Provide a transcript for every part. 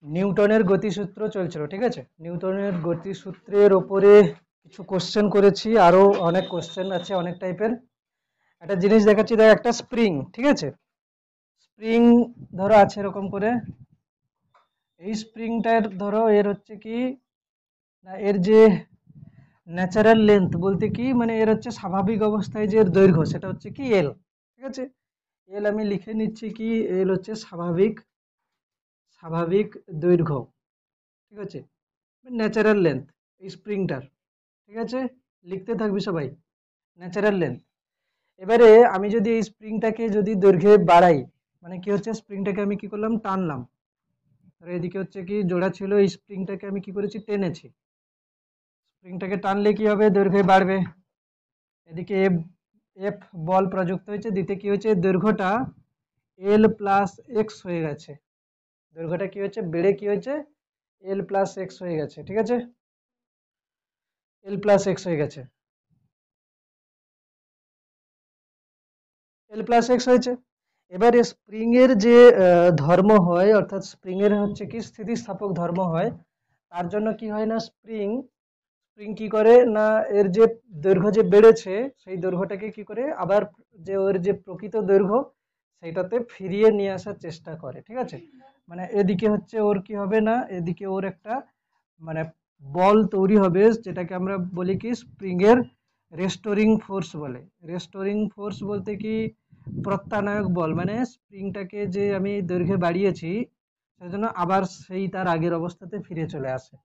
নিউটনের গতিসূত্র চলছিল, ঠিক আছে? নিউটনের গতিসূত্রের ওপরে কিছু কোশ্চেন করেছি, আরো অনেক কোশ্চেন আছে অনেক টাইপের। একটা জিনিস দেখাচ্ছি, দেখ, একটা স্প্রিং, ঠিক আছে? স্প্রিং ধরো আছে এরকম করে। এই স্প্রিংটার ধরো এর হচ্ছে কি না, এর যে ন্যাচারাল লেন্থ বলতে কি মানে এর হচ্ছে স্বাভাবিক অবস্থায় যে এর দৈর্ঘ্য সেটা হচ্ছে কি এল, ঠিক আছে? এল আমি লিখে নিচ্ছি কি এল হচ্ছে স্বাভাবিক স্বাভাবিক দৈর্ঘ্য, ঠিক আছে? ন্যাচারাল লেন্থ এই স্প্রিংটার, ঠিক আছে? লিখতে থাকবি সবাই, ন্যাচারাল লেন্থ। এবারে আমি যদি এই স্প্রিংটাকে যদি দৈর্ঘ্যে বাড়াই, মানে কি হচ্ছে স্প্রিংটাকে আমি কি করলাম, টানলাম। আর এদিকে হচ্ছে কি জোড়া ছিল, এই স্প্রিংটাকে আমি কি করেছি, টেনেছি। স্প্রিংটাকে টানলে কি হবে, দৈর্ঘ্য বাড়বে। এদিকে এফ এফ বল প্রযুক্ত হয়েছে, দিতে কি হয়েছে, দৈর্ঘ্যটা এল প্লাস এক্স হয়ে গেছে। দৈর্ঘ্যটা কি হয়েছে, বেড়ে কি হয়েছে, এল প্লাস এক্স হয়ে গেছে, ঠিক আছে? এল প্লাস এক্স হয়ে গেছে, এল প্লাস এক্স হয়েছে। এবারে স্প্রিং এর যে ধর্ম হয়, অর্থাৎ স্প্রিং এর হচ্ছে কি স্থিতিস্থাপক ধর্ম হয়, তার জন্য কি হয় না, স্প্রিং স্প্রিং কি করে না, এর যে দৈর্ঘ্য যে বেড়েছে সেই দৈর্ঘ্যটাকে কি করে আবার যে ওর যে প্রকৃত দৈর্ঘ্য সেইটাতে ফিরিয়ে নিয়ে আসার চেষ্টা করে, ঠিক আছে? মানে এদিকে হচ্ছে ওর কি হবে না, এদিকে ওর একটা মানে বল তৈরি হবে, যেটাকে আমরা বলি কি স্প্রিং এর রেস্টোরিং ফোর্স বলে। রেস্টোরিং ফোর্স বলতে কি প্রত্যানায়ক বল, মানে স্প্রিংটাকে যে আমি দৈর্ঘ্যে বাড়িয়েছি সেজন্য আবার সেই তার আগের অবস্থাতে ফিরে চলে আসে।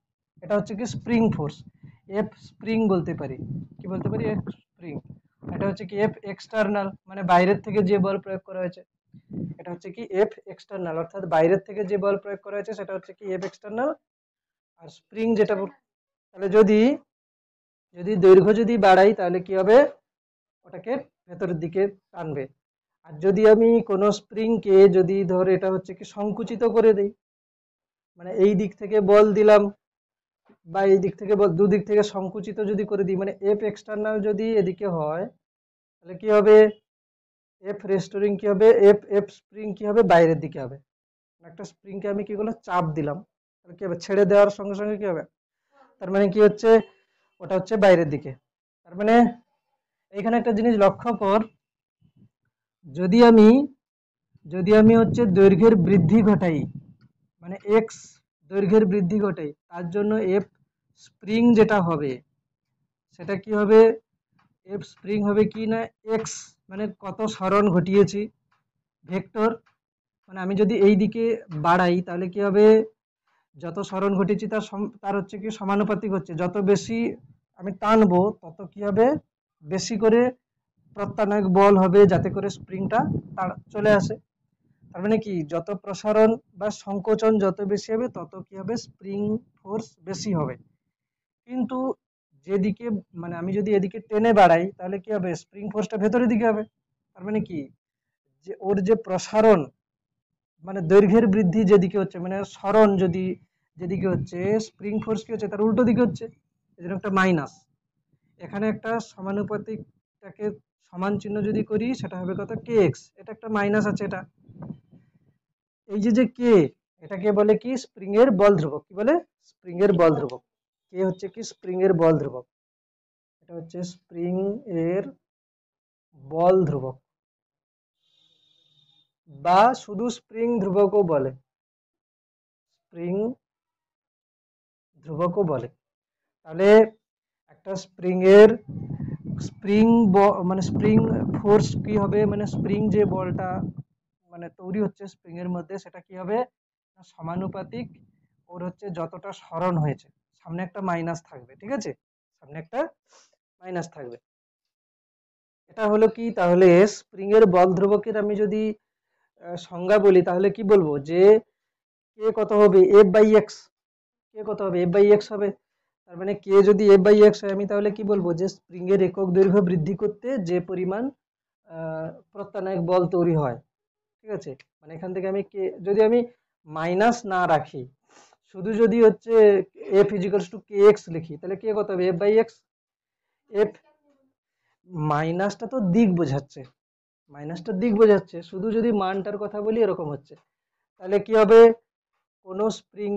এটা হচ্ছে কি স্প্রিং ফোর্স, এফ স্প্রিং বলতে পারি। কি বলতে পারি, এফ স্প্রিং। এটা হচ্ছে কি এফ এক্সটার্নাল, মানে বাইরের থেকে যে বল প্রয়োগ করা হয়েছে। এটা হচ্ছে কি এফ এক্সটার্নাল, অর্থাৎ বাইরের থেকে যে বল প্রয়োগ করা হয়েছে সেটা হচ্ছে কি এফ এক্সটার্নাল। আর স্প্রিং যেটা তাহলে যদি যদি দৈর্ঘ্য যদি বাড়াই তাহলে কি হবে, ওটাকে ভেতরের দিকে টানবে। আর যদি আমি কোনো স্প্রিংকে যদি ধর এটা হচ্ছে কি সংকুচিত করে দেই, মানে এই দিক থেকে বল দিলাম বা এই দিক থেকে বল, দুদিক থেকে সংকুচিত যদি করে দিই, মানে এফ এক্সটার্নাল যদি এদিকে হয় তাহলে কি হবে, এফ রেস্টোরিং কি হবে, এফ এফ স্প্রিং কি হবে, বাইরের দিকে হবে। একটা স্প্রিংকে আমি কি করলাম, চাপ দিলাম, তাহলে কি হবে, ছেড়ে দেওয়ার সঙ্গে সঙ্গে কি হবে, তার মানে কি হচ্ছে, ওটা হচ্ছে বাইরের দিকে। তার মানে এখানে একটা জিনিস লক্ষ্য কর, যদি আমি যদি আমি হচ্ছে দৈর্ঘ্যের বৃদ্ধি ঘটাই, মানে এক্স দৈর্ঘ্যের বৃদ্ধি ঘটাই, তার জন্য এফ স্প্রিং যেটা হবে সেটা কি হবে, এফ স্প্রিং হবে কি না, এক্স মানে কত সরণ ঘটিয়েছি, ভেক্টর। মানে আমি যদি এই দিকে বাড়াই তাহলে কি হবে, যত সরণ ঘটেছি তার তার হচ্ছে কি সমানুপাতিক হচ্ছে, যত বেশি আমি টানবো তত কি হবে, বেশি করে প্রত্যানায়ক বল হবে যাতে করে স্প্রিংটা তার চলে আসে। তার মানে কি যত প্রসারণ বা সংকোচন যত বেশি হবে তত কি হবে, স্প্রিং ফোর্স বেশি হবে। কিন্তু যেদিকে মানে আমি যদি এদিকে টেনে বাড়াই তাহলে কি হবে, স্প্রিং ফোর্সটা ভেতরের দিকে হবে। তার মানে কি, যে ওর যে প্রসারণ মানে দৈর্ঘ্যের বৃদ্ধি যেদিকে হচ্ছে, মানে সরণ যদি যেদিকে হচ্ছে, স্প্রিং ফোর্স কি হচ্ছে, তার উল্টো দিকে হচ্ছে। এজন্য একটা মাইনাস, এখানে একটা সমানুপাতিকটাকে সমান চিহ্ন যদি করি সেটা হবে কত, কে এক্স, এটা একটা মাইনাস আছে এটা। এই যে যে কে, এটাকে বলে কি স্প্রিং এর বল ধ্রুবক, কি বলে, স্প্রিং এর বল ধ্রুবক। কে হচ্ছে কি স্প্রিং এর বল ধ্রুবক, এটা হচ্ছে স্প্রিং এর বল ধ্রুবক, বা শুধু স্প্রিং ধ্রুবকও বলে, স্প্রিং ধ্রুবকও বলে। তাহলে একটা স্প্রিং এর স্প্রিং মানে স্প্রিং ফোর্স কি হবে, মানে স্প্রিং যে বলটা মানে তৈরি হচ্ছে স্প্রিং এর মধ্যে সেটা কি হবে, সমানুপাতিক ওর হচ্ছে যতটা সরণ হয়েছে। সামনে একটা মাইনাস থাকবে, ঠিক আছে, সামনে একটা মাইনাস থাকবে। এটা হলো কি, তাহলে স্প্রিং এর বল ধ্রুবকের আমি যদি সংজ্ঞা বলি তাহলে কি বলবো, যে কে কত হবে, এফ বাই এক্স। কে কত হবে, এফ বাই এক্স হবে। তার মানে কে যদি এফ বাই এক্স হয় আমি তাহলে কি বলবো, যে স্প্রিং এর একক দৈর্ঘ্য বৃদ্ধি করতে যে পরিমাণ প্রত্যানায়ক বল তৈরি হয়, ঠিক আছে? মানে এখান থেকে আমি কে যদি আমি মাইনাস না রাখি, শুধু যদি হচ্ছে এফ ইজিক্যালস টু কে এক্স লিখি তাহলে কে কত হবে, এফ বাই এক্স। এফ মাইনাসটা তো দিক বোঝাচ্ছে, মাইনাসটা দিক বোঝাচ্ছে, শুধু যদি মানটার কথা বলি এরকম হচ্ছে। তাহলে কি হবে, কোন স্প্রিং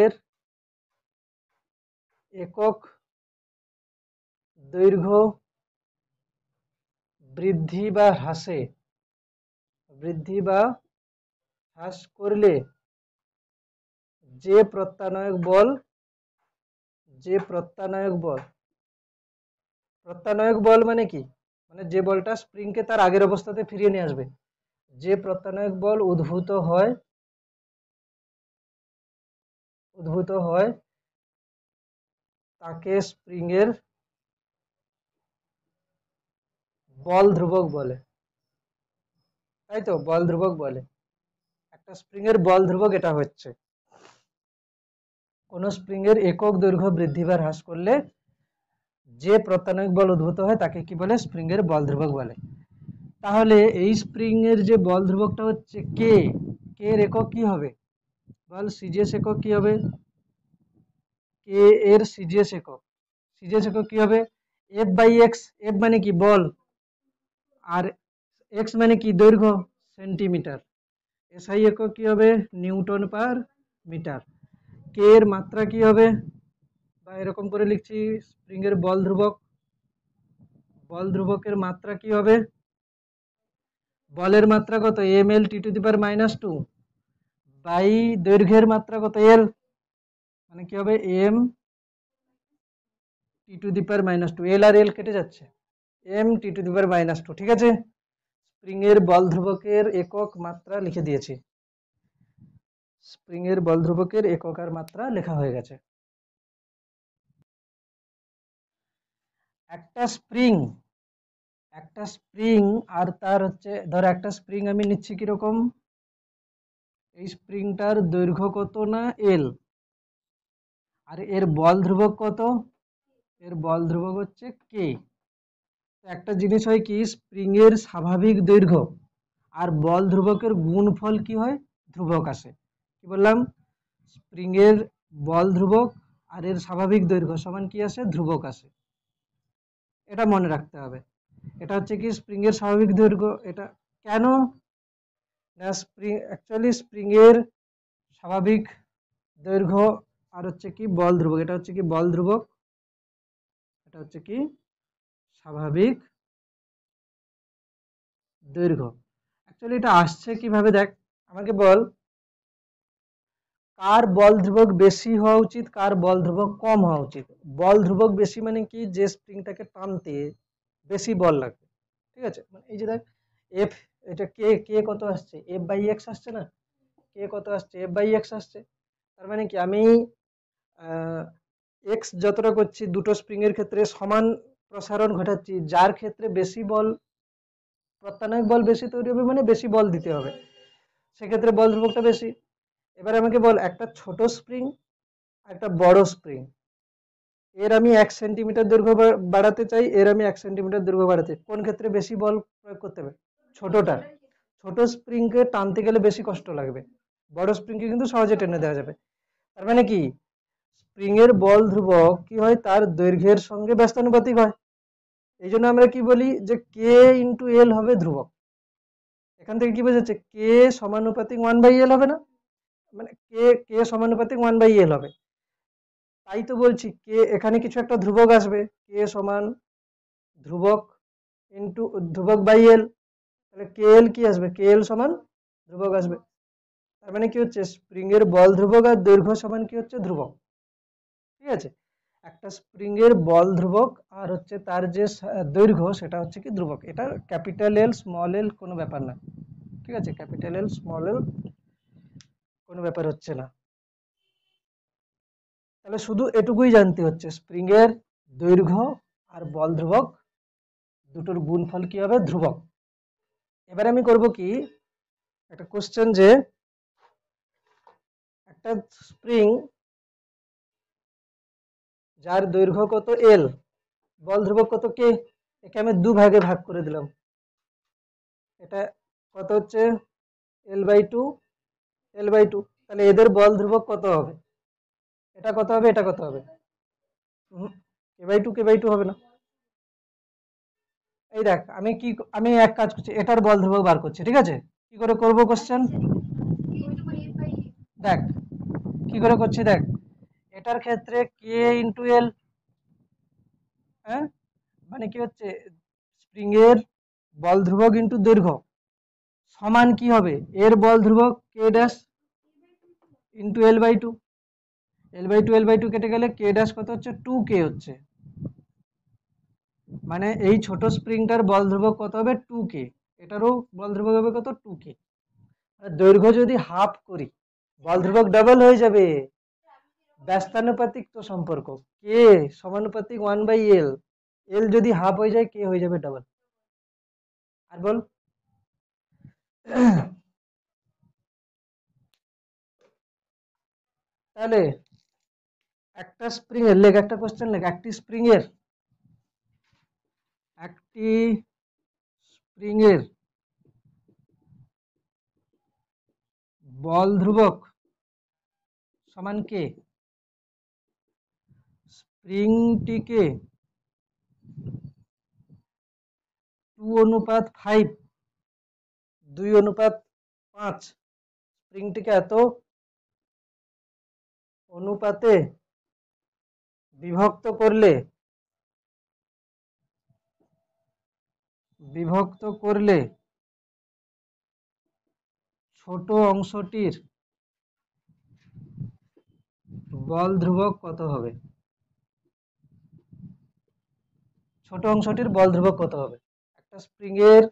এর একক দৈর্ঘ্য বৃদ্ধি বা হ্রাস করলে যে প্রত্যানয়ক বল মানে কি, মানে যে বলটা স্প্রিংকে তার আগের অবস্থাতে ফিরিয়ে নিয়ে আসবে, যে প্রত্যানয়ক বল উদ্ভূত হয় তাকে স্প্রিং এর বল ধ্রুবক বলে, তাই তো, বল ধ্রুবক বলে। একটা স্প্রিং এর বল ধ্রুবক এটা হচ্ছে কোন স্প্রিং এর একক দৈর্ঘ্য বৃদ্ধি বা হ্রাস করলে যে প্রত্যানয়ক বল উদ্ভূত হয় তাকে কি বলে, স্প্রিং এর বল ধ্রুবক বলে। তাহলে এই স্প্রিং এর যে বল ধ্রুবকটা হচ্ছে কে, কে এর একক কি হবে, বল সিজিএস একক কি হবে, কে এর সিজিএস একক কি হবে, এফ বাই এক্স, এফ মানে কি বল, আর এক্স মানে কি দৈর্ঘ্য সেন্টিমিটার, এসআই একক কি হবে নিউটন পার মিটার। কে এর মাত্রা কি হবে, বা এরকম করে লিখছি স্প্রিং এর বল ধ্রুবকের মাত্রা কি হবে, বলের মাত্রা কত M L T to the power -2 by দৈর্ঘ্যের মাত্রা কত এল, মানে কি হবে M T to the power -2, এল আর এল কেটে যাচ্ছে, M T to the power -2। ঠিক আছে, স্প্রিং এর বল ধ্রুবকের একক মাত্রা লিখে দিয়েছি, স্প্রিং এর বল ধ্রুবকের একক আর মাত্রা লেখা হয়ে গেছে। একটা স্প্রিং আর তার হচ্ছে, ধর একটা স্প্রিং আমি নিচ্ছি কিরকম, এই স্প্রিংটার দৈর্ঘ্য কত না এল, আর এর বল ধ্রুবক কত, এর বল ধ্রুবক হচ্ছে কে। একটা জিনিস হয় কি, স্প্রিং এর স্বাভাবিক দৈর্ঘ্য আর বল ধ্রুবকের গুণফল কি হয়, ধ্রুবক আসে। কি বললাম, স্প্রিং এর বল ধ্রুবক আর এর স্বাভাবিক দৈর্ঘ্য সমান কি আসে, ধ্রুবক আসে। এটা মনে রাখতে হবে, এটা হচ্ছে কি স্প্রিং এর স্বাভাবিক দৈর্ঘ্য। এটা কেন না, স্প্রিং এর স্বাভাবিক দৈর্ঘ্য আর হচ্ছে কি বল ধ্রুবক, এটা হচ্ছে কি বল ধ্রুবক, এটা হচ্ছে কি স্বাভাবিক দৈর্ঘ্য। অ্যাকচুয়ালি এটা আসছে কিভাবে, দেখ আমাকে বল কার বল ধ্রুবক বেশি হওয়া উচিত, কার বল ধ্রুবক কম হওয়া উচিত। বল ধ্রুবক বেশি মানে কি, যে স্প্রিংটাকে টানতে বেশি বল লাগবে। ঠিক আছে, মানে এই যে দেখ এফ, এটা কে কে কত আসছে, এফ বাই এক্স আসছে না, কে কত আসছে, এফ বাই এক্স আসছে। তার মানে কি আমি এক্স যতটা করছি দুটো স্প্রিং এর ক্ষেত্রে সমান প্রসারণ ঘটাচ্ছি, যার ক্ষেত্রে বেশি বল, প্রত্যানয়ক বল বেশি তৈরি হবে মানে বেশি বল দিতে হবে, সেক্ষেত্রে বল ধ্রুবকটা বেশি। এবার আমাকে বল একটা ছোট স্প্রিং একটা বড় স্প্রিং, এর আমি 1 সেন্টিমিটার দৈর্ঘ্য বাড়াতে চাই, এর আমি 1 সেন্টিমিটার দৈর্ঘ্য বাড়াতে, কোন ক্ষেত্রে বেশি বল প্রয়োগ করতে হবে, ছোটটা। ছোট স্প্রিংকে টানতে গেলে বেশি কষ্ট লাগবে, বড় স্প্রিংকে কিন্তু সহজে টেনে দেওয়া যাবে। তার মানে কি, স্প্রিং এর বল ধ্রুবক কি হয়, তার দৈর্ঘ্যের সঙ্গে ব্যস্তানুপাতিক হয়। এই জন্য আমরা কি বলি যে কে ইন্টু এল হবে ধ্রুবক। এখান থেকে কি বোঝাচ্ছে, কে সমানুপাতিক 1/l হবে না, মানে কে কে সমানুপাতিক 1/l হবে। তাই তো বলছি কে এখানে কিছু একটা ধ্রুবক আসবে, কে সমান ধ্রুবক ইন্টু ধ্রুবক বাই এল, তাহলে কে এল কি আসবে, কে এল সমান ধ্রুবক আসবে। তার মানে কি হচ্ছে, স্প্রিং এর বল ধ্রুবক আর দৈর্ঘ্য সমান কি হচ্ছে, ধ্রুবক। ঠিক আছে, একটা স্প্রিং এর বল ধ্রুবক আর হচ্ছে তার যে দৈর্ঘ্য সেটা হচ্ছে কি ধ্রুবক। এটা ক্যাপিটাল এল স্মল এল কোনো ব্যাপার না। ঠিক আছে, ক্যাপিটাল এল স্মল এল কোনো ব্যাপার হচ্ছে না। তাহলে শুধু এটুকুই জানতে হচ্ছে, স্প্রিং এর দৈর্ঘ্য আর বল ধ্রুবক দুটোর গুণফল কি হবে, ধ্রুবক। এবারে আমি করব কি, একটা কোশ্চেন, যে একটা স্প্রিং যার দৈর্ঘ্য কত এল, বল ধ্রুবক কত কে, একে আমি দু ভাগে ভাগ করে দিলাম। এটা কত হচ্ছে L/2, L/2, তাহলে এদের বল ধ্রুবক কত হবে, এটা কত হবে, এটা কত হবে, K/2 হবে না। এই দেখ আমি এক কাজ করছি, এটার বল ধ্রুবক বার করছি। ঠিক আছে, কি করে করব কোশ্চেন, দেখ কি করে করছি, দেখ এটার ক্ষেত্রে কে ইন্টু এল, হ্যাঁ মানে কি হচ্ছে, স্প্রিং এর বল ধ্রুবক ইন্টু দৈর্ঘ্য সমান কি হবে, এর বল ধ্রুবক কে ড্যাশ ইন্টু এল/2, এল/2 কেটে গেলে কে ড্যাশ কত হচ্ছে, 2k হচ্ছে, মানে এই ছোট স্প্রিংটার বল ধ্রুবক কত হবে, 2k, এটারও বল ধ্রুবক হবে কত, 2k। দৈর্ঘ্য যদি হাফ করি বল ধ্রুবক ডাবল হয়ে যাবে, ব্যস্তানুপাতিক তো সম্পর্ক, কে সমানুপাতিক 1/l, এল যদি হাফ হয়ে যায় কে হয়ে যাবে ডাবল। আর বল তাহলে একটা স্প্রিং এর লেখ, একটা কোশ্চেন লেখ, একটি স্প্রিং এর বল ধ্রুবক সমান কে, স্প্রিংটিকে 2:5, 2:5, স্প্রিংটিকে এত অনুপাতে বিভক্ত করলে, ছোট অংশটির বল ধ্রুবক কত হবে, ছোট অংশটির বল ধ্রুবক কত হবে। একটা স্প্রিং এর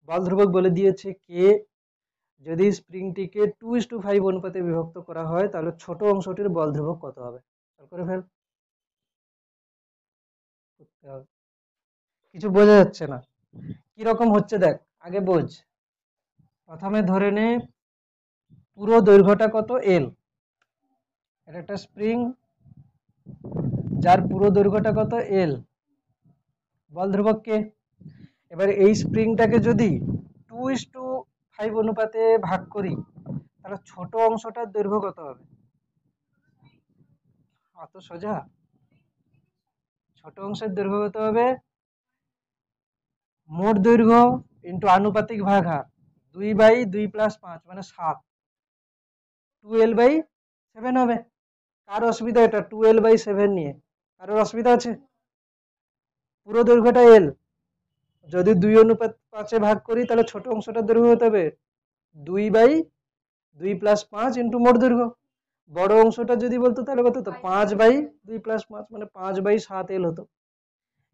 বল ধ্রুবক বলে দিয়েছে কে, যদি স্প্রিংটিকে 2:5 অনুপাতে বিভক্ত করা হয় তাহলে ছোট অংশটির বল ধ্রুবক কত হবে, করে ফেল, করতে হবে। কিছু বোঝা যাচ্ছে না, কিরকম হচ্ছে দেখ, আগে বোঝ। প্রথমে ধরে নে পুরো দৈর্ঘ্যটা কত, এল, এটা একটা স্প্রিং যার পুরো দৈর্ঘ্যটা কত, এল, বল ধ্রুবক কে। এবার এই স্প্রিংটাকে যদি 2:5 অনুপাতে ভাগ করি তাহলে ছোট অংশটার দৈর্ঘ্য কত হবে, অত সোজা, ছোট অংশের দৈর্ঘ্য কত হবে, মোট দৈর্ঘ্য ইন্টু আনুপাতিক ভাগহার, 2/2 + 5 মানে 7, 2l/7 হবে। কার অসুবিধা এটা, 2l/7 নিয়ে কারোর অসুবিধা আছে, পুরো দৈর্ঘ্যটা এল, যদি 2:5 ভাগ করি তাহলে ছোট অংশটার দৈর্ঘ্য হতে হবে 2/2 + 5 ইন্টু মোট দৈর্ঘ্য, বড় অংশটা যদি বলতো তাহলে কত হতো, 5/2 + 5 মানে 5/7l হতো।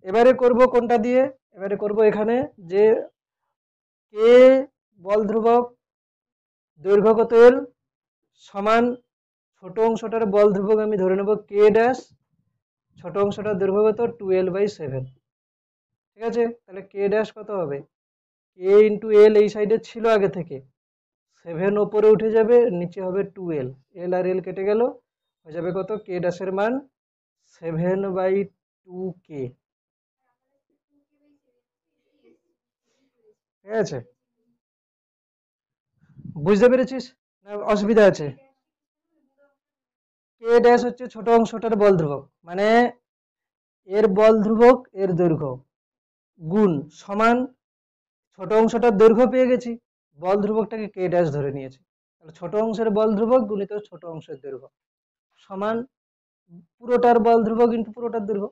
এবারে করব কোনটা দিয়ে, এবারে করব এখানে যে কে বল ধ্রুবক, দৈর্ঘ্য কত এল, সমান ছোট অংশটার বল ধ্রুবক আমি ধরে নেব কে ড্যাশ, ছোট অংশটার দৈর্ঘ্য কত 2l/7, ঠিক আছে। তাহলে কে ড্যাশ কত হবে, কে ইন্টু এল এই সাইডে ছিল আগে থেকে, 7 ওপরে উঠে যাবে, নিচে হবে 2l, এল আর এল কেটে গেল, হয়ে যাবে কত, কে ড্যাশের মান 7/2k, ঠিক আছে, বুঝতে পেরেছিস না অসুবিধা আছে। কে ড্যাশ হচ্ছে ছোট অংশটার বল ধ্রুবক, মানে এর বল ধ্রুবক এর দৈর্ঘ্য গুণ সমান ছোট অংশটার দৈর্ঘ্য পেয়ে গেছি, বল ধ্রুবকটাকে কে ড্যাশ ধরে নিয়েছি, তাহলে ছোট অংশের বল ধ্রুবক গুণিত ছোট অংশের দৈর্ঘ্য সমান পুরোটার বল ধ্রুবক ইন্টু পুরোটার দৈর্ঘ্য,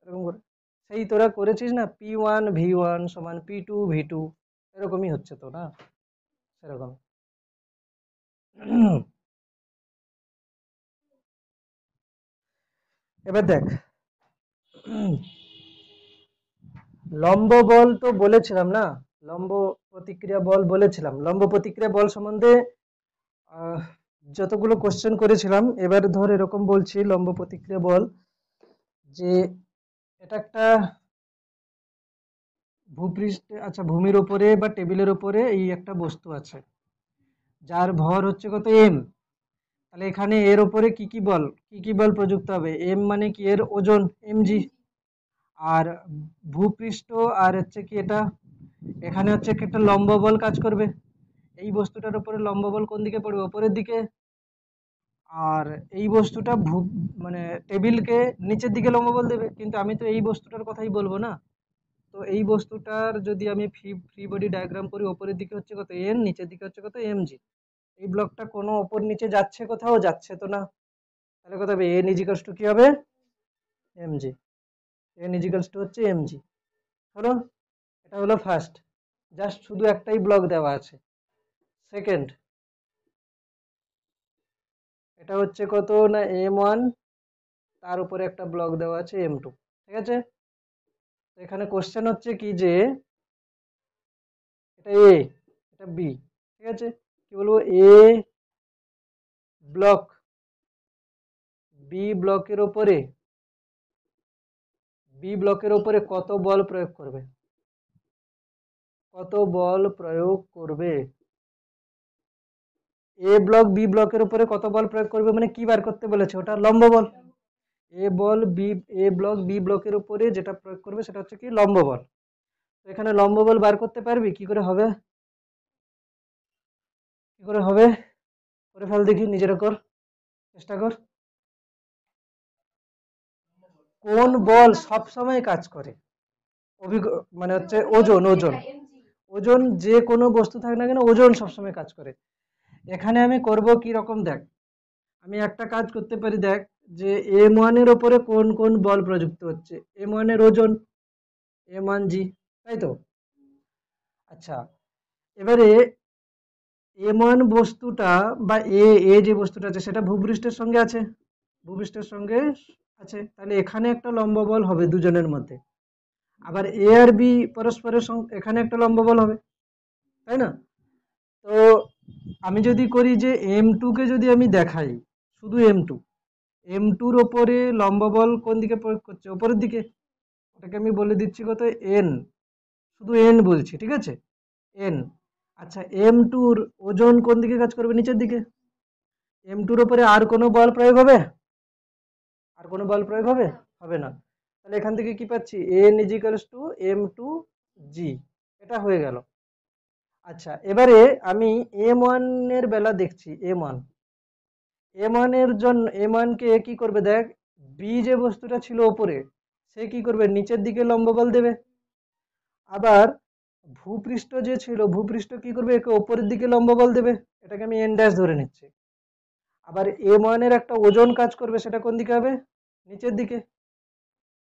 এরকম করে। সেই তোরা করেছিস না, P1 V1 সমান P2 V2, এরকমই হচ্ছে তো না, সেরকম। এবার দেখ লম্ব বল তো বলেছিলাম না, লম্ব প্রতিক্রিয়া বল বলেছিলাম, লম্ব প্রতিক্রিয়া বল সম্বন্ধে যতগুলো কোশ্চেন করেছিলাম, এবার ধর এরকম বলছি লম্ব প্রতিক্রিয়া বল, যে এটা একটা ভূপৃষ্ঠে, আচ্ছা ভূমির উপরে বা টেবিলের উপরে এই একটা বস্তু আছে যার ভর হচ্ছে কত এম, তাহলে এখানে এর উপরে কি কি বল প্রযুক্ত হবে, এম মানে কি এর ওজন mg, আর ভূপৃষ্ঠ আর হচ্ছে কি এটা, এখানে হচ্ছে কি একটা লম্ব বল কাজ করবে, এই বস্তুটার উপরে লম্ব বল কোন দিকে পড়বে, উপরের দিকে, আর এই বস্তুটা মানে টেবিলকে নিচের দিকে লম্ব বল দেবে, কিন্তু আমি তো এই বস্তুটার কথাই বলবো না, তো এই বস্তুটার যদি আমি ফ্রি বডি ডায়াগ্রাম করি, উপরের দিকে হচ্ছে কত এন, নিচের দিকে হচ্ছে কত mg, এই ব্লকটা কোনো ওপর নিচে যাচ্ছে, কোথাও যাচ্ছে তো না, তাহলে কত হবে, এন ইজিক্যালস টু কি হবে, এমজি। এন ইজিক্যালস টু হচ্ছে এমজি। হলো, এটা হলো ফার্স্ট, জাস্ট শুধু একটাই ব্লক দেওয়া আছে। সেকেন্ড, এটা হচ্ছে কত না M1, তার উপরে একটা ব্লক দেওয়া আছে M2। ঠিক আছে, তো এখানে কোশ্চেন হচ্ছে কি যে এটা এ, এটা বি। ঠিক আছে, কি বলবো, এ ব্লক বি ব্লকের উপরে কত বল প্রয়োগ করবে, কত বল প্রয়োগ করবে। এ ব্লক বি ব্লকের উপরে কত বল প্রয়োগ করবে মানে কি বার করতে বলেছে, ওটা লম্ব বল। এ বল বি, এ ব্লক বি ব্লকের উপরে যেটা প্রয়োগ করবে সেটা হচ্ছে কি লম্ব বল। তো এখানে লম্ব বল বার করতে পারবি, কি করে হবে, কি করে হবে, করে ফেল দেখি, নিজের কর, চেষ্টা কর। কোন বল সব সময় কাজ করে, অভিজ্ঞ মানে হচ্ছে ওজন, ওজন যে কোনো বস্তু থাকে না কেন, ওজন সবসময় কাজ করে। এখানে আমি করব কি রকম দেখ, আমি একটা কাজ করতে পারি, দেখ যে M1 এর উপরে কোন কোন বল প্রযুক্ত হচ্ছে, M1 এর ওজন M1G, তাই তো। আচ্ছা, এবারে M1 বস্তুটা বা এ যে বস্তুটা আছে সেটা ভূপৃষ্ঠের সঙ্গে আছে, ভূপৃষ্ঠের সঙ্গে আছে, তাহলে এখানে একটা লম্ব বল হবে দুজনের মধ্যে। আবার এ আর বি পরস্পরের সঙ্গে, এখানে একটা লম্ব বল হবে, তাই না। তো আমি যদি করি যে M2 কে যদি আমি দেখাই, শুধু M2, M2-র ওপরে লম্ব বল কোন দিকে প্রয়োগ করছে, উপরের দিকে, ওটাকে আমি বলে দিচ্ছি কত, এন, শুধু এন বলছি, ঠিক আছে, এন। আচ্ছা, M2-র ওজন কোন দিকে কাজ করবে, নিচের দিকে। M2-র ওপরে আর কোনো বল প্রয়োগ হবে, আর কোনো বল প্রয়োগ হবে, হবে না। তাহলে এখান থেকে কি পাচ্ছি, এন ইজিক্যালস টু M2G, এটা হয়ে গেল। আচ্ছা, এবারে আমি M1 এর বেলা দেখছি, M1 এর জন্য M1 কে কি করবে, দেখ বি যে বস্তুটা ছিল ওপরে, সে কি করবে, নিচের দিকে লম্ব বল দেবে। আবার ভূপৃষ্ঠ যে ছিল, ভূপৃষ্ঠ কি করবে, একে ওপরের দিকে লম্ব বল দেবে, এটাকে আমি এন ড্যাশ ধরে নিচ্ছি। আবার M1 এর একটা ওজন কাজ করবে, সেটা কোন দিকে হবে, নিচের দিকে,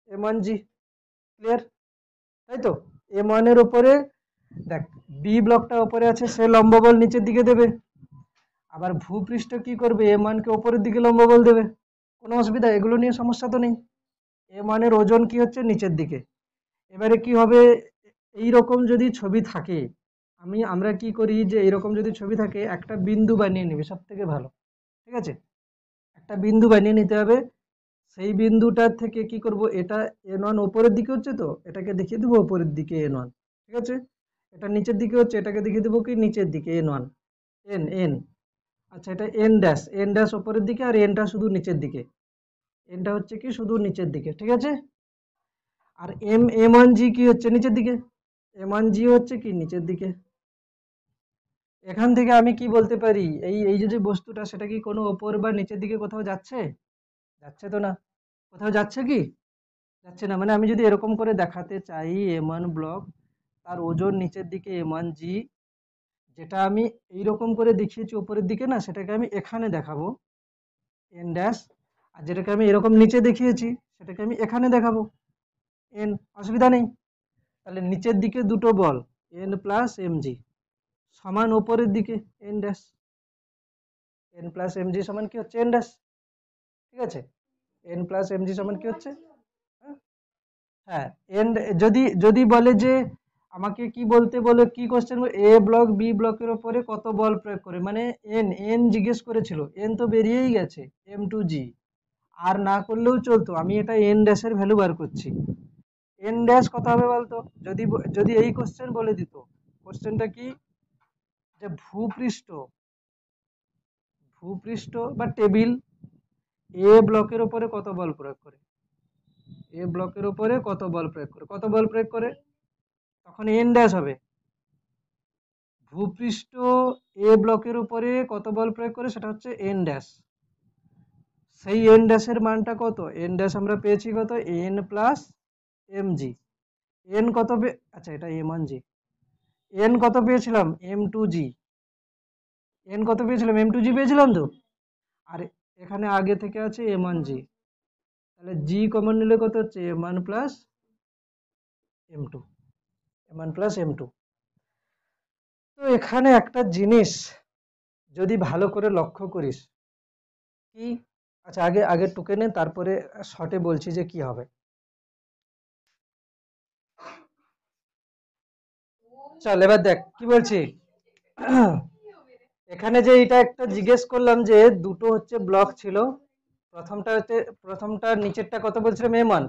M1G। ক্লিয়ার, তাই তো। M1 এর উপরে দেখ বি ব্লকটা উপরে আছে, সে লম্ব বল নিচের দিকে দেবে। আবার ভূপৃষ্ঠ কি করবে, M1 কে উপরের দিকে লম্ব বল দেবে। কোনো অসুবিধা, এগুলো নিয়ে সমস্যা তো নেই। M1 এর ওজন কি হচ্ছে, নিচের দিকে। এবারে কি হবে, এই রকম যদি ছবি থাকে, আমরা কি করি যে এইরকম যদি ছবি থাকে, একটা বিন্দু বানিয়ে নিবে, সব থেকে ভালো। ঠিক আছে, একটা বিন্দু বানিয়ে নিতে হবে। সেই বিন্দুটার থেকে কি করব, এটা N1 উপরের দিকে হচ্ছে, তো এটাকে দেখিয়ে দেবো উপরের দিকে N1। ঠিক আছে, এটা নিচের দিকে হচ্ছে, এটাকে দেখিয়ে দেবো কি নিচের দিকে N1, এন এন। আচ্ছা, এটা এন ড্যাশ উপরের দিকে, আর এনটা শুধু নিচের দিকে, এনটা হচ্ছে কি শুধু নিচের দিকে। ঠিক আছে, আর M1G কি হচ্ছে, নিচের দিকে, M1G হচ্ছে কি নিচের দিকে। এখান থেকে আমি কি বলতে পারি, এই এই যে যে বস্তুটা, সেটা কি কোনো ওপর বা নিচের দিকে কোথাও যাচ্ছে, যাচ্ছে তো না, কোথাও যাচ্ছে কি, যাচ্ছে না। মানে আমি যদি এরকম করে দেখাতে চাই, M1 ব্লক, তার ওজন নিচের দিকে M1G, যেটা আমি এইরকম করে দেখিয়েছি উপরের দিকে না, সেটাকে আমি এখানে দেখাবো এন ড্যাশ, আর যেটাকে আমি এরকম নিচে দেখিয়েছি সেটাকে আমি এখানে দেখাবো এন। অসুবিধা নেই। তাহলে নিচের দিকে দুটো বল এন প্লাস এমজি সমান ওপরের দিকে N dash, N plus MG সমান কি হচ্ছে, এন ড্যাশ। ঠিক আছে, এন প্লাস এমজি সমান কি হচ্ছে, হ্যাঁ, হ্যাঁ, এন। যদি যদি বলে যে আমাকে কি বলতে বলে, কি কোশ্চেন, এ ব্লক বি ব্লকের উপরে কত বল প্রয়োগ করে, মানে এন এন জিজ্ঞেস করেছিল, এন তো বেরিয়েই গেছে M2G, আর না করলেও চলতো, আমি এটা এন ড্যাশের ভ্যালু বার করছি। এন ড্যাশ কত হবে বলতো, যদি যদি এই কোশ্চেন বলে দিত, কোশ্চেনটা কি, যে ভূপৃষ্ঠ, ভূপৃষ্ঠ বা টেবিল এ ব্লকের উপরে কত বল প্রয়োগ করে, এ ব্লকের উপরে কত বল প্রয়োগ করে, কত বল প্রয়োগ করে, তখন এন ড্যাশ হবে। ভূপৃষ্ঠ এ ব্লকের উপরে কত বল প্রয়োগ করে, সেটা হচ্ছে এন ড্যাশ। সেই এন ড্যাশের মানটা কত, এন ড্যাশ আমরা পেয়েছি কত, এন প্লাস এমজি। এন কত আচ্ছা, এটা M1G, এন কত পেয়েছিলাম, M2G। এন কত পেয়েছিলাম, m2g পেয়েছিলাম তো। আর এখানে আগে থেকে আছে m1g, তাহলে জি কমন নিলে কত হচ্ছে m1 plus m2, m1 plus m2। তো এখানে একটা জিনিস যদি ভালো করে লক্ষ্য করিস কি, আচ্ছা আগে আগে টুকে নে, তারপরে শর্টে বলছি যে কি হবে। চল এবার দেখ কি বলছি। এখানে যে এটা একটা জিজ্ঞেস করলাম যে দুটো হচ্ছে ব্লক ছিল, প্রথমটা হচ্ছে, প্রথমটার নিচেরটা কত বলছিলাম m1,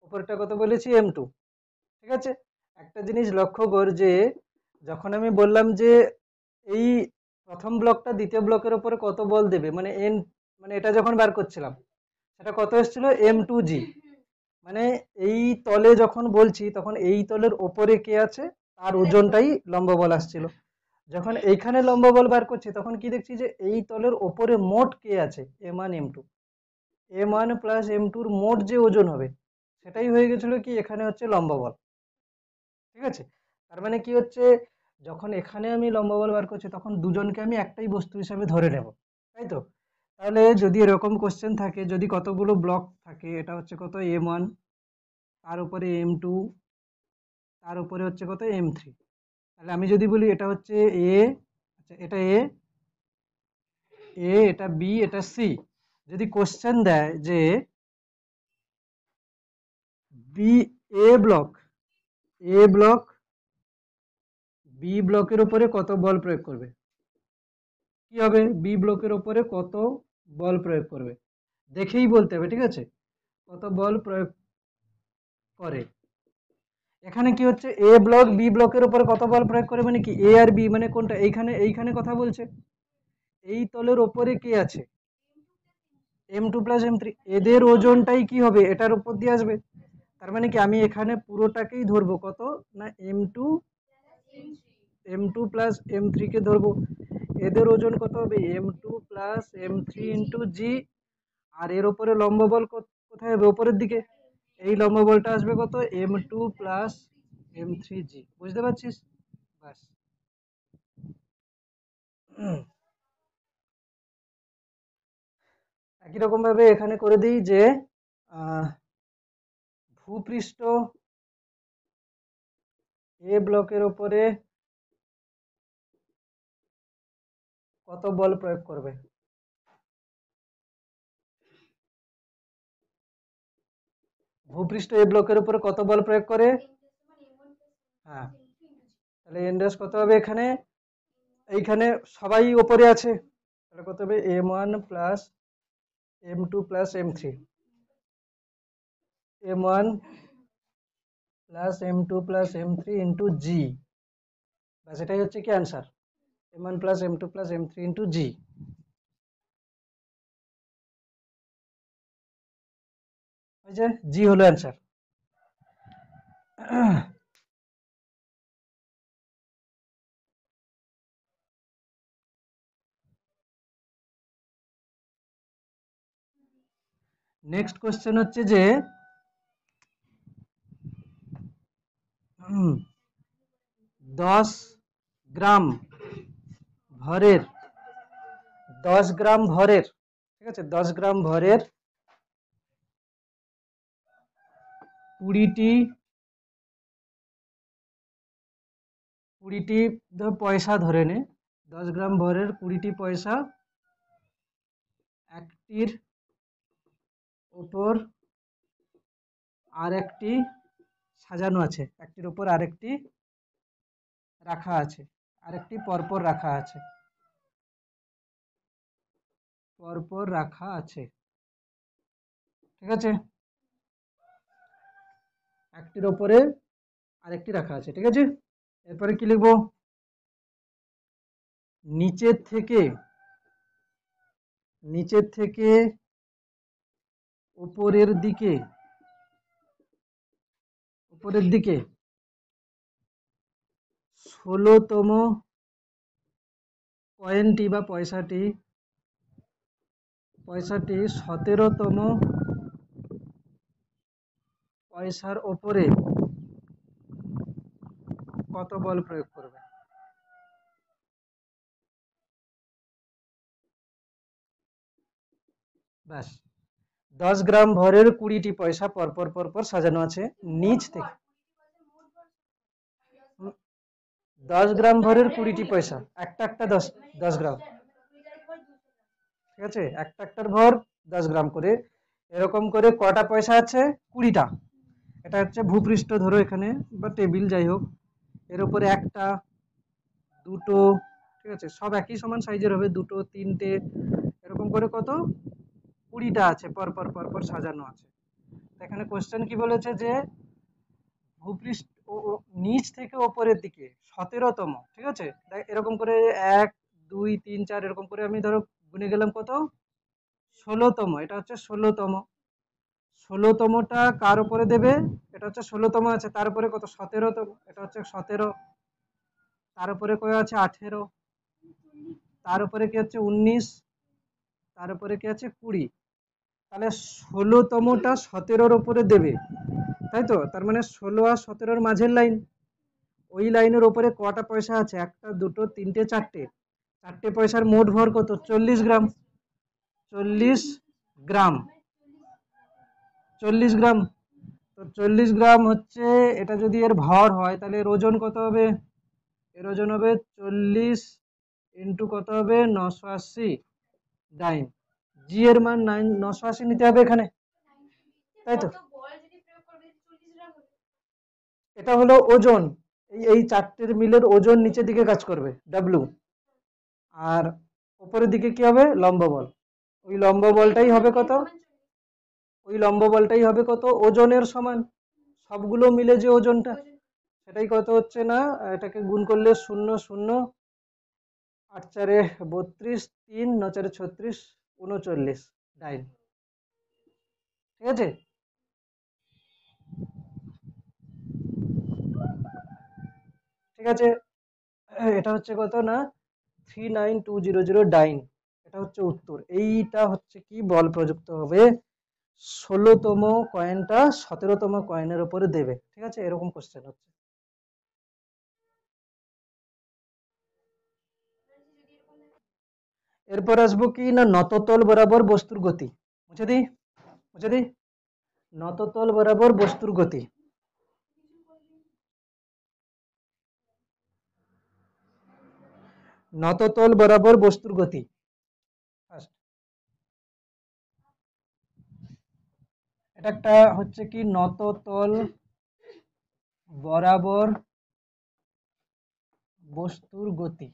উপরটা কত বলেছি m2, ঠিক আছে। একটা জিনিস লক্ষ্য কর যে যখন আমি বললাম যে এই প্রথম ব্লকটা দ্বিতীয় ব্লকের উপরে কত বল দেবে, মানে এন, মানে এটা যখন বার করছিলাম সেটা কত এসেছিল m2g, মানে এই তলে যখন বলছি তখন এই তলের ওপরে কে আছে তার ওজনটাই লম্ব বল আসছিল। যখন এইখানে লম্ব বল বার করছি তখন কি দেখছি যে এই তলের ওপরে মোট কে আছে m1 m2, m1 plus m2 এর মোট যে ওজন হবে সেটাই হয়ে গেছিল কি এখানে হচ্ছে লম্ব বল, ঠিক আছে। তার মানে কি হচ্ছে, যখন এখানে আমি লম্ব বল বার করছি তখন দুজনকে আমি একটাই বস্তু হিসাবে ধরে নেব, তাই তো। তাহলে যদি এরকম কোশ্চেন থাকে, যদি কতগুলো ব্লক থাকে, এটা হচ্ছে কত m1, তার উপরে m2, তার উপরে হচ্ছে কত m3, তাহলে আমি যদি বলি এটা হচ্ছে এ, আচ্ছা এটা এ, এটা বি, এটা সি, যদি কোশ্চেন দেয় যে বি, এ ব্লক, এ ব্লক বি ব্লকের উপরে কত বল প্রয়োগ করবে, কি হবে বি ব্লকের উপরে কত বল প্রয়োগ করবে, দেখেই বলতে হবে, ঠিক আছে, কত বল প্রয়োগ করে। এখানে কি হচ্ছে এ ব্লক বি ব্লকের উপরে কত বল প্রয়োগ করে, মানে কি এ আর বি, মানে কোনটা, এইখানে এইখানে কথা বলছে, এই তলের ওপরে কে আছে m2 প্লাস m3, এদের ওজনটাই কি হবে এটার উপর দিয়ে আসবে। তার মানে কি আমি এখানে পুরোটাকেই ধরবো কত না m2, m2 প্লাস m3 কে ধরবো, এদের ওজন কত হবে m2 প্লাস m3 ইন্টু জি, আর এর উপরে লম্ব বল কোথায় হবে উপরের দিকে, এই লম্ব বলটা আসবে কত m2 প্লাস m3g, বুঝতে পারছিস, বাস। একই রকম ভাবে এখানে করে দিই যে আহ, ভূপৃষ্ঠ এ ব্লকের উপরে কত বল প্রয়োগ করবে, ভূপৃষ্ঠ এ ব্লকের উপরে কত বল প্রয়োগ করে, হ্যাঁ, তাহলে এন ড্যাশ কত হবে এখানে, এইখানে সবাই উপরে আছে, তাহলে কত হবে m1 plus m2 plus m3, m1 plus m2 plus m3 into G, ব্যাস এটাই হচ্ছে কি answer, m1 plus m2 plus m3 into G, ওই যে জি হলো অ্যান্সার। নেক্সট কোশ্চেন হচ্ছে যে 10 গ্রাম ভরের, 10 গ্রাম ভরের, ঠিক আছে, 10 গ্রাম ভরের 20টি, 20টি পয়সা ধরে নে, 10 গ্রাম ভরের 20টি পয়সা একটির উপর আর একটি সাজানো আছে, একটির উপর আরেকটি রাখা আছে, আরেকটি পরপর রাখা আছে, পরপর রাখা আছে, ঠিক আছে, একটির উপরে আরেকটি রাখা আছে, ঠিক আছে। এরপরে কি লিখবো, নিচের থেকে, নিচের থেকে উপরের দিকে, উপরের দিকে 16তম কয়েনটি বা পয়সাটি, পয়সাটি 17তম পয়সার ওপরে কত বল প্রয়োগ করবে, ব্যাস। 10 গ্রাম ভরের 20টি পয়সা পরপর পরপর সাজানো আছে নিচ থেকে। 10 গ্রাম ভরের 20টি পয়সা, একটা একটা 10 গ্রাম, ঠিক আছে, একটা একটার ভর 10 গ্রাম করে। এরকম করে কটা পয়সা আছে? 20টা। এটা হচ্ছে ভূপৃষ্ঠ ধরো এখানে, বা টেবিল, যাই হোক। এর উপরে একটা, দুটো, ঠিক আছে, সব একই সমান সাইজের হবে, দুটো, তিনটে, এরকম করে কত? 20টা আছে, পরপর পরপর সাজানো আছে। এখানে কোশ্চেন কি বলেছে যে ভূপৃষ্ঠ নিচ থেকে ওপরের দিকে 17তম, ঠিক আছে, এরকম করে 1 2 3 4 এরকম করে আমি ধরো গুনে গেলাম কত? 16তম। এটা হচ্ছে 16তম। 16তমটা কার উপরে দেবে? এটা হচ্ছে 16তম আছে, তার উপরে কত? 17তম, এটা হচ্ছে 17। তার উপরে কত আছে? 18। তার উপরে কি হচ্ছে? 19। তার উপরে কি আছে? 20। তাহলে 16তমটা 17-র উপরে দেবে, তাই তো? তার মানে 16 আর 17-র মাঝের লাইন, ওই লাইনের উপরে কটা পয়সা আছে? একটা, দুটো, তিনটে, চারটে। চারটে পয়সার মোট ভর কত? 40 গ্রাম। 40 গ্রাম। 40 গ্রাম। তো 40 গ্রাম হচ্ছে, এটা যদি এর ভর হয় তাহলে এর ওজন কত হবে? এর ওজন হবে 40 ইন্টু কত হবে? 980 ডাইন। জি এর মান 980 নিতে হবে এখানে, তাই তো? এটা হলো ওজন। এই চারটের মিলের ওজন নিচের দিকে কাজ করবে, ডাব্লু। আর উপরের দিকে কি হবে? লম্ব বল। ওই লম্ব বলটাই হবে কত? ওই লম্ব বলটাই হবে কত? ওজনের সমান। সবগুলো মিলে যে ওজনটা, সেটাই কত হচ্ছে না, এটাকে গুণ করলে 0 0 8 4 32, 3 9 4 36, 39 ডাইন, ঠিক আছে। ঠিক আছে, এটা হচ্ছে কত না, 39200 ডাইন। এটা হচ্ছে উত্তর। এইটা হচ্ছে কি, বল প্রযুক্ত হবে 16তম কয়েনটা 17তম কয়েনের উপরে দেবে, ঠিক আছে, এরকম কোশ্চেন হচ্ছে। এরপর আসবো কি না, নততল বরাবর বস্তুর গতি। মুছে দিই, মুছে দিই। নততল বরাবর বস্তুর গতি। নততল বরাবর বস্তুর গতি। First, এটা একটা হচ্ছে কি, নততল বরাবর বস্তুর গতি।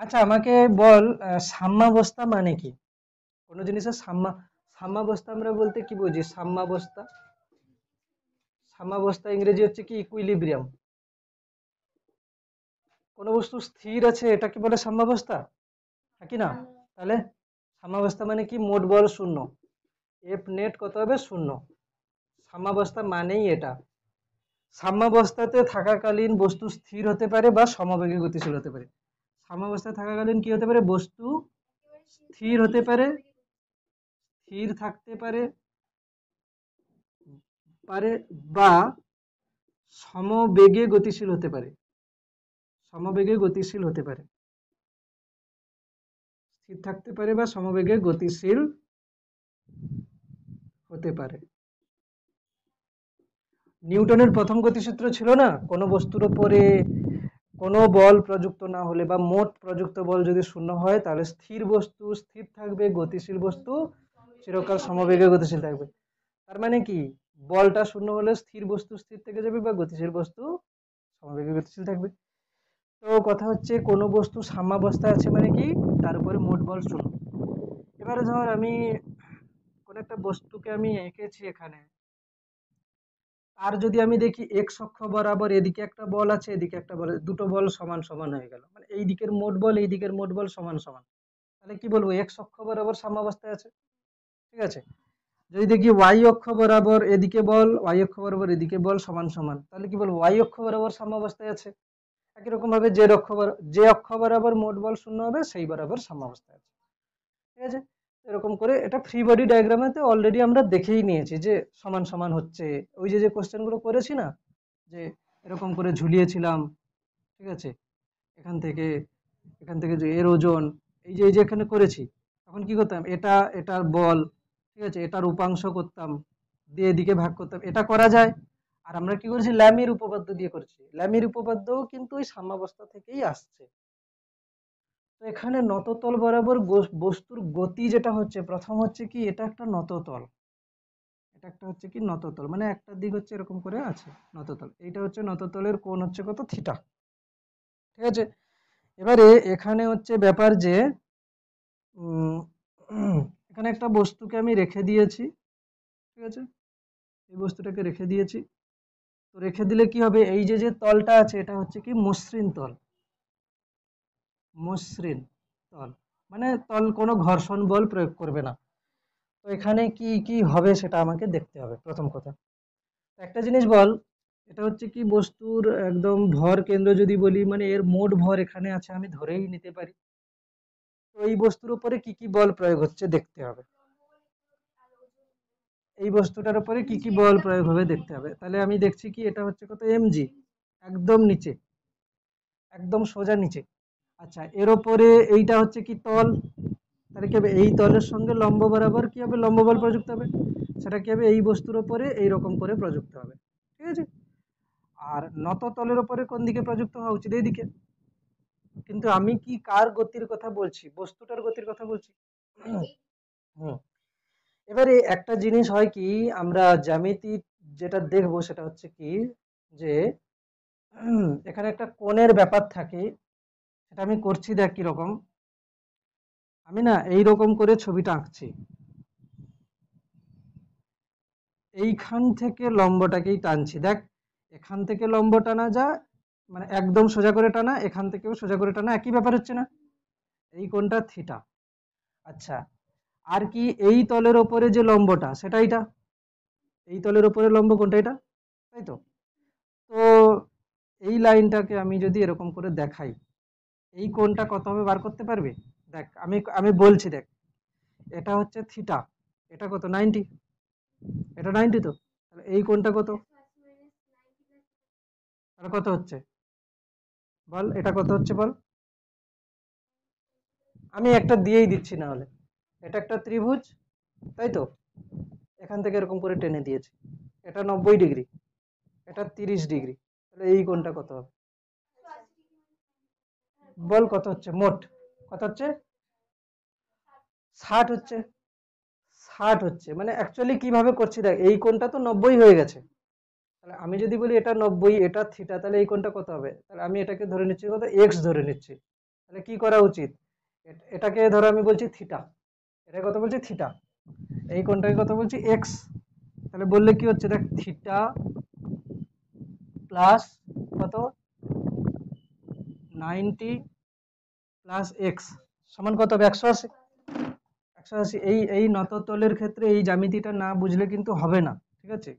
আচ্ছা আমাকে বল, সাম্যাবস্থা মানে কি? কোন জিনিসের সাম্যাবস্থা আমরা বলতে কি বুঝি? সাম্যাবস্থা, সাম্যাবস্থা ইংরেজি হচ্ছে কি, ইকুইলিব্রিয়াম। কোন বস্তু স্থির আছে, এটা কি বলে সাম্যাবস্থা? নাকি না? তাহলে সাম্যাবস্থা মানে কি? মোট বল শূন্য, এফ নেট কত হবে? শূন্য। সাম্যাবস্থা মানেই এটা। সাম্যাবস্থাতে থাকাকালীন বস্তু স্থির হতে পারে বা সমবেগে গতিশীল হতে পারে। সাম্যাবস্থায় থাকাকালীন কি হতে পারে? বস্তু স্থির হতে পারে, স্থির থাকতে পারে, পারে, বা সমবেগে গতিশীল হতে পারে, সমবেগে গতিশীল হতে পারে, স্থির থাকতে পারে বা সমবেগে গতিশীল হতে পারে। নিউটনের প্রথম গতিসূত্র ছিল না, কোনো বস্তুর উপরে কোনো বল প্রযুক্ত না হলে বা মোট প্রযুক্ত বল যদি শূন্য হয় তাহলে স্থির বস্তু স্থির থাকবে, গতিশীল বস্তু চিরকাল সমবেগে গতিশীল থাকবে। তার মানে কি, বলটা শূন্য হলে স্থির বস্তু স্থির থেকে যাবে বা গতিশীল বস্তু সমবেগে গতিশীল থাকবে। তো কথা হচ্ছে কোনো বস্তু সাম্যাবস্থায় আছে মানে কি, তার উপরে মোট বল শূন্য। এবারে ধর আমি কোন একটা বস্তুকে আমি এঁকেছি এখানে, আর যদি আমি দেখি এক্স অক্ষ বরাবর এদিকে একটা বল আছে, এদিকে একটা বল, দুটো বল সমান সমান হয়ে গেল, মানে এই দিকের মোট বল এই দিকের মোট বল সমান সমান, তাহলে কি বলবো? এক্স অক্ষ বরাবর সাম্যাবস্থায় আছে, ঠিক আছে। যদি দেখি ওয়াই অক্ষ বরাবর এদিকে বল, ওয়াই অক্ষ বরাবর এদিকে বল সমান সমান, তাহলে কি বলবো? ওয়াই অক্ষ বরাবর সাম্যাবস্থায় আছে। একই রকম ভাবে যে অক্ষ বরাবর মোট বল শূন্য হবে সেই বরাবর সাম্যাবস্থায় আছে, ঠিক আছে। এরকম করে এটা ফ্রি বডি ডায়াগ্রামেতে অলরেডি আমরা দেখেই নিয়েছি যে সমান সমান হচ্ছে। ওই যে যে কোশ্চেন গুলো করেছি না, যে এরকম করে ঝুলিয়েছিলাম, ঠিক আছে, এখান থেকে, এখান থেকে যে এর ওজন, এই যে এখানে করেছি, তখন কি করতাম, এটা এটার বল, ঠিক আছে, এটার উপাংশ করতাম, দিয়ে এদিকে ভাগ করতাম, এটা করা যায়। আর আমরা কি করেছি, ল্যামির উপপাদ্য দিয়ে করেছি। ল্যামির উপপাদ্যও কিন্তু ওই সাম্যাবস্থা থেকেই আসছে। তো এখানে নততল বরাবর বস্তুর গতি যেটা হচ্ছে, প্রথম হচ্ছে কি, এটা একটা নততল, এটা একটা হচ্ছে কি নততল, মানে একটা দিক হচ্ছে এরকম করে আছে নততল, এইটা হচ্ছে নততলের কোণ হচ্ছে কত, থিটা। ঠিক আছে, এবারে এখানে হচ্ছে ব্যাপার যে উম, এখানে একটা বস্তুকে আমি রেখে দিয়েছি, ঠিক আছে, এই বস্তুটাকে রেখে দিয়েছি। তো রেখে দিলে কি হবে, এই যে যে তলটা আছে এটা হচ্ছে কি মসৃণ তল, মসৃণ তল, মানে তল কোনো ঘর্ষণ বল প্রয়োগ করবে না। তো এখানে কি কি হবে সেটা আমাকে দেখতে হবে প্রথম কথা। একটা জিনিস বল, এটা হচ্ছে কি বস্তুর একদম ভর কেন্দ্র যদি বলি, মানে এর মোট ভর এখানে আছে আমি ধরেই নিতে পারি। তো এই বস্তুর উপরে কি কি বল প্রয়োগ হচ্ছে দেখতে হবে, এই বস্তুটার উপরে কি কি বল প্রয়োগ হবে দেখতে হবে। তাহলে আমি দেখছি কি এটা হচ্ছে কত, এমজি, একদম নিচে, একদম সোজা নিচে। আচ্ছা, এর উপরে এইটা হচ্ছে কি তল, তাহলে কি হবে, এই তলের সঙ্গে লম্ব বরাবর কি হবে, লম্ব বল প্রযুক্ত হবে। সেটা কি হবে, এই বস্তুর উপরে এইরকম করে প্রযুক্ত হবে, ঠিক আছে। আর নত তলের উপরে কোন দিকে প্রযুক্ত হওয়া উচিত, এইদিকে। কিন্তু আমি কি কার গতির কথা বলছি, বস্তুটার গতির কথা বলছি। হুম, এবারে একটা জিনিস হয় কি, আমরা জ্যামিতি যেটা দেখবো সেটা হচ্ছে কি, যে এখানে একটা কোণের ব্যাপার থাকে, সেটা আমি করছি, দেখ কিরকম, আমি না এইরকম করে ছবিটা আঁকছি, এইখান থেকে লম্বটাকেই টানছি, দেখ, এখান থেকে লম্ব টানা যা, মানে একদম সোজা করে টানা, এখান থেকেও সোজা করে টানা, একই ব্যাপার হচ্ছে না, এই কোণটা থিটা। আচ্ছা, আর কি, এই তলের ওপরে যে লম্বটা সেটা এটা, এই তলের ওপরে লম্ব কোনটা, এটা, তাই তো। তো এই লাইনটাকে আমি যদি এরকম করে দেখাই, এই কোণটা কত হবে বার করতে পারবে? দেখ, আমি আমি বলছি, দেখ, এটা হচ্ছে থিটা, এটা কত, 90, এটা 90, তো তাহলে এই কোণটা কত, তাহলে কত হচ্ছে বল, এটা কত হচ্ছে বল, আমি একটা দিয়েই দিচ্ছি না হলে, এটা একটা ত্রিভুজ, তাই তো, এখান থেকে এরকম করে টেনে দিয়েছি, এটা 90 ডিগ্রি, এটা 30 ডিগ্রি, তাহলে এই কোণটা কত হবে বল, কত হচ্ছে মোট, কত হচ্ছে, 60 হচ্ছে, 60 হচ্ছে, মানে অ্যাকচুয়ালি কিভাবে করছি দেখ, এই কোণটা তো 90 হয়ে গেছে, তাহলে আমি যদি বলি এটা 90, এটা থিটা, তাহলে এই কোণটা কত হবে, তাহলে আমি এটাকে ধরে নিচ্ছি কত, এক্স ধরে নিচ্ছি। তাহলে কি করা উচিত, এটাকে ধরো আমি বলছি থিটা, এটা কত বলছি থিটা, এই কোণটাকে কত বলছি এক্স। তাহলে বললে কি হচ্ছে, দেখ, থিটা প্লাস কত, 90 প্লাস এক্স সমান কত হবে, 180। 180, এই এই নততলের ক্ষেত্রে এই জ্যামিতিটা না বুঝলে কিন্তু হবে না, ঠিক আছে,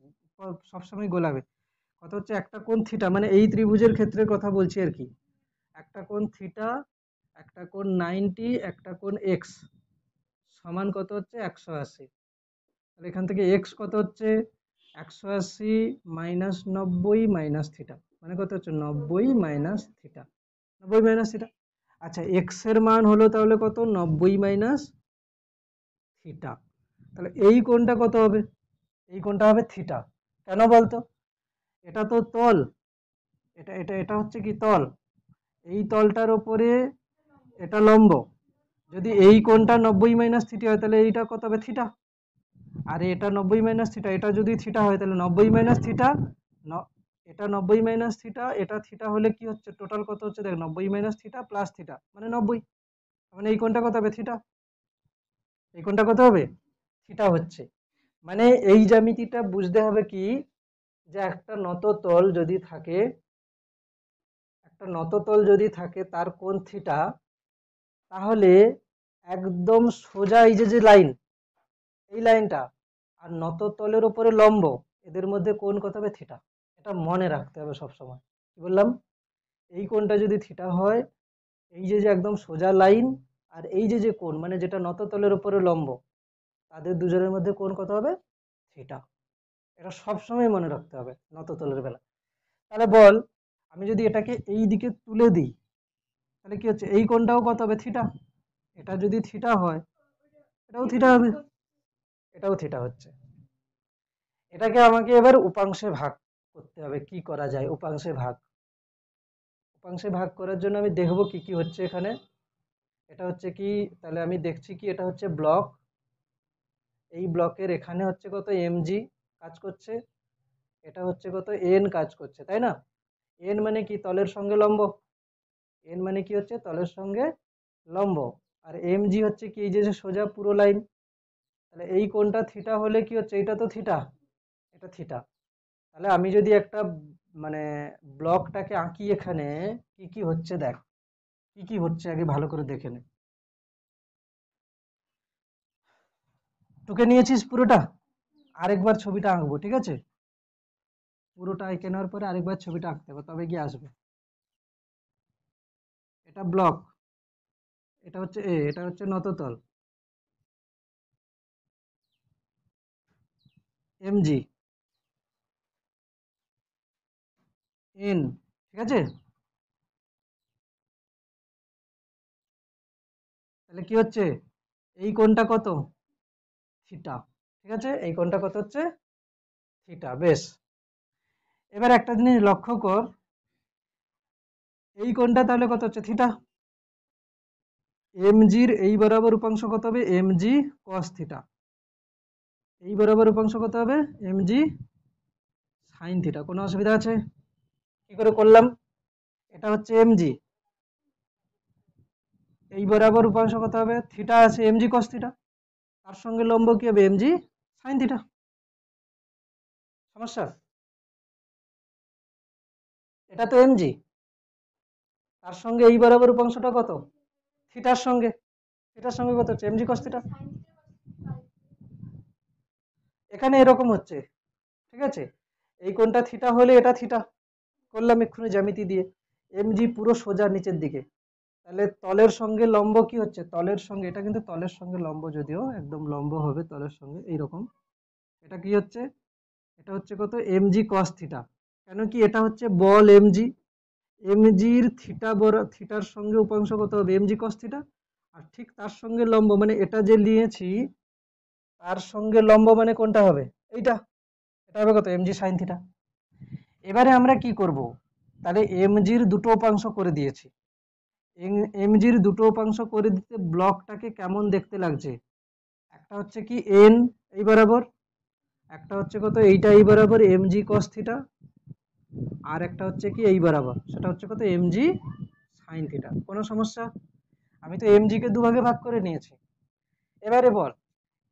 সবসময় গোলাবে। কত হচ্ছে, একটা কোণ থিটা, মানে এই ত্রিভুজের ক্ষেত্রে কথা বলছি আর কি, একটা কোণ থিটা, একটা কোণ 90, একটা কোণ এক্স, সমান কত হচ্ছে, 180। তাহলে এখান থেকে এক্স কত হচ্ছে, 180 মাইনাস 90 মাইনাস থিটা, মানে কত হচ্ছে, 90 মাইনাস থিটা, 90 মাইনাস থিটা। আচ্ছা, এক্স এর মান হলো তাহলে কত, 90 মাইনাস থিটা, তাহলে এই কোণটা কত হবে, এই কোণটা হবে থিটা। কেন বলতো, এটা তো তল, এটা এটা এটা হচ্ছে কি তল, এই তলটার উপরে এটা লম্ব, যদি এই কোণটা 90 মাইনাস থিটা হয় তাহলে এইটা কত হবে, থিটা। আর এটা 90 মাইনাস থিটা, এটা যদি থিটা হয় তাহলে 90 মাইনাস থিটা, এটা 90 মাইনাস থিটা, এটা থিটা হলে কি হচ্ছে, টোটাল কত হচ্ছে দেখ, 90 মাইনাস থিটা প্লাস থিটা মানে 90, মানে এই কোণটা কত হবে, থিটা, এই কোণটা কত হবে, থিটা হচ্ছে। মানে এই জ্যামিতিটা বুঝতে হবে কি, যে একটা নত তল যদি থাকে, একটা নত তল যদি থাকে তার কোণ থিটা, তাহলে একদম সোজা এই যে যে লাইন, এই লাইনটা আর নত তলের উপরে লম্ব, এদের মধ্যে কোণ কত হবে, থিটা। এটা মনে রাখতে হবে সব সময়। কি বললাম, এই কোণটা যদি থিটা হয়, এই যে যে একদম সোজা লাইন আর এই যে যে কোণ, মানে যেটা নত তলের উপরে লম্ব, তাদের দুজনের মধ্যে কোণ কত হবে, থিটা। এটা সব সময় মনে রাখতে হবে নত তলের বেলা। তাহলে বল, আমি যদি এটাকে এই দিকে তুলে দিই, তাহলে কি হচ্ছে, এই কোণটাও কত হবে, থিটা। এটা যদি থিটা হয়, এটাও থিটা হবে, এটাও থিটা হচ্ছে। এটাকে আমাকে এবার উপাংশে ভাগ করতে হবে। কি করা যায় উপাংশে ভাগ? উপাংশে ভাগ করার জন্য আমি দেখব কি কি হচ্ছে এখানে। এটা হচ্ছে কি, তাহলে আমি দেখছি কি এটা হচ্ছে ব্লক, এই ব্লকের এখানে হচ্ছে কত এমজি কাজ করছে, এটা হচ্ছে কত এন কাজ করছে, তাই না? এন মানে কি তলের সঙ্গে লম্ব, এন মানে কি হচ্ছে তলের সঙ্গে লম্ব। আর এমজি হচ্ছে কি এই যে যে সোজা পুরো লাইন। তাহলে এই কোণটা থিটা হলে কি হচ্ছে, এটা তো থিটা, এটা থিটা। তাহলে আমি যদি একটা মানে ব্লকটাকে আঁকি এখানে, কি কি হচ্ছে দেখ, কি কি হচ্ছে আগে ভালো করে দেখে নে। টুকে নিয়েছিস পুরোটা? আরেকবার ছবিটা আঁকবো, ঠিক আছে? পুরোটা এঁকে নেওয়ার পরে আরেকবার ছবিটা আঁকতে হবে, তবে গিয়ে আসবে। এটা ব্লক, এটা হচ্ছে এ, এটা হচ্ছে নততল এমজি এন, ঠিক আছে? তাহলে কি হচ্ছে, এই কোণটা কত থিটা, ঠিক আছে? এই কোণটা কত হচ্ছে থিটা, বেশ। এবার একটা জিনিস লক্ষ্য কর, এই কোণটা তাহলে কত হচ্ছে থিটা, এমজির এই বরাবর উপাংশ কত হবে এমজি কস থিটা, এই বরাবর উপাংশ কত হবে এমজি সাইন থিটা। কোনো অসুবিধা আছে? কি করে করলাম? এটা হচ্ছে এমজি, এই বরাবর উপাংশ কত হবে থিটা আছে এমজি কস থিটা, তার সঙ্গে লম্ব কি হবে এমজি সাইন থিটা। সমস্যা? এটা তো এমজি, তার সঙ্গে এই বরাবর উপাংশটা কত থিটার সঙ্গে, থিটার সঙ্গে কত হচ্ছে এমজি কস থিটা। এখানে এরকম হচ্ছে, ঠিক আছে? এই কোণটা থিটা হলে এটা থিটা, করলাম এক্ষুনি জ্যামিতি দিয়ে। এমজি পুরো সোজা নিচের দিকে, তাহলে তলের সঙ্গে লম্ব কি হচ্ছে, তলের সঙ্গে, এটা কিন্তু তলের সঙ্গে লম্ব, যদিও একদম লম্ব হবে তলের সঙ্গে এইরকম। এটা কি হচ্ছে, এটা হচ্ছে কত এমজি কস থিটা। কেন কি, এটা হচ্ছে বল এমজি, এমজির থিটা বড়, থিটার সঙ্গে উপাংশ কত হবে এমজি কস থিটা, আর ঠিক তার সঙ্গে লম্ব মানে এটা যে নিয়েছি তার সঙ্গে লম্ব মানে কোনটা হবে এইটা, এটা হবে কত এমজি সাইন থিটা। এবারে আমরা কি করব, তাহলে এমজির দুটো উপাংশ করে দিয়েছি, এমজির দুটো উপাংশ করে দিতে ব্লকটাকে কেমন দেখতে লাগছে, একটা হচ্ছে কি এন এই বরাবর, একটা হচ্ছে কত এইটা এই বরাবর এমজি কস থিটা, আর একটা হচ্ছে কি এই বরাবর, সেটা হচ্ছে কত এমজি সাইন থিটা। কোনো সমস্যা? আমি তো এমজি কে দুভাগে ভাগ করে নিয়েছি। এবারে বল,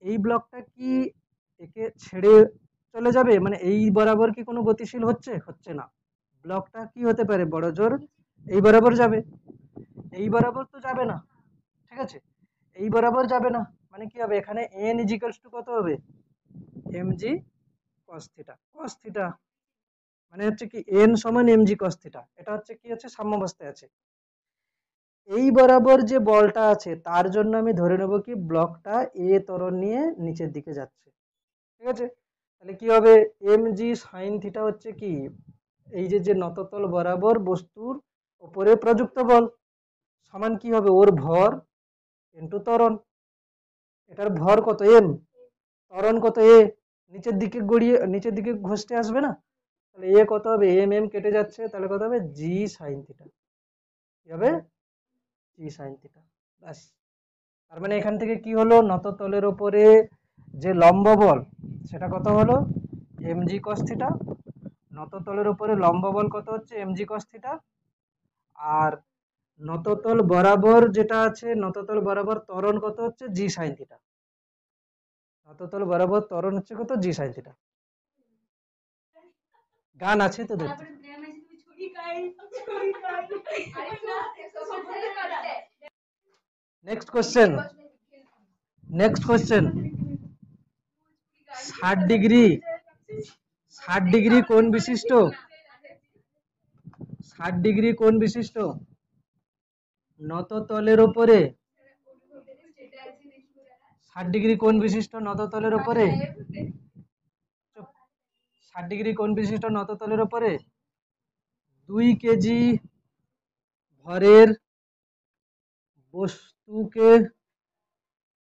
এই ব্লকটা কি একে ছেড়ে চলে যাবে, মানে এই বরাবর কি কোনো গতিশীল হচ্ছে, হচ্ছে না। ব্লকটা কি হতে পারে বড় জোর এই বরাবর যাবে, এই বরাবর তো যাবে না, ঠিক আছে? এই বরাবর যাবে না, মানে কি হবে এখানে এন ইজিক্যালস টু কত হবে MG cos theta, cos theta মানে হচ্ছে কি এন সমান এমজি কস থিটা, এটা হচ্ছে কি হচ্ছে সাম্যাবস্থায় আছে। এই বরাবর যে বলটা আছে তার জন্য আমি ধরে নেব কি ব্লকটা এ ত্বরণ নিয়ে নিচের দিকে যাচ্ছে, ঠিক আছে? তাহলে কি হবে এমজি সাইন থিটা হচ্ছে কি এই যে যে নততল বরাবর বস্তুর উপরে প্রযুক্ত বল, সমান কি হবে ওর ভর ইন্টু ত্বরণ। এটার ভর কত এম, ত্বরণ কত এ, নিচের দিকে গড়িয়ে নিচের দিকে ঘষতে আসবে না, তাহলে এ কত হবে এম এম কেটে যাচ্ছে, তাহলে কত হবে জি সাইন থিটা, কি হবে জি সাইন থিটা। ব্যাস, তার মানে এখান থেকে কি হলো, নততলের উপরে যে লম্ব বল সেটা কত হলো এমজি কস থিটা, নততলের উপরে লম্ব বল কত হচ্ছে এমজি কস থিটা, আর নততল বরাবর যেটা আছে নততল বরাবর ত্বরণ কত হচ্ছে জি সাইন থিটা, নততল বরাবর ত্বরণ হচ্ছে কত জি সাইন থিটা। গান আছে তো দেখতে। Next question, next question, 60 degree, 60 degree কোণ বিশিষ্ট, 60 ডিগ্রি কোণ বিশিষ্ট নততলের উপরে, 60 ডিগ্রি কোণ বিশিষ্ট নততলের উপরে, 60 ডিগ্রি কোণ বিশিষ্ট নততলের উপরে 2 কেজি ভরের বস্তুকে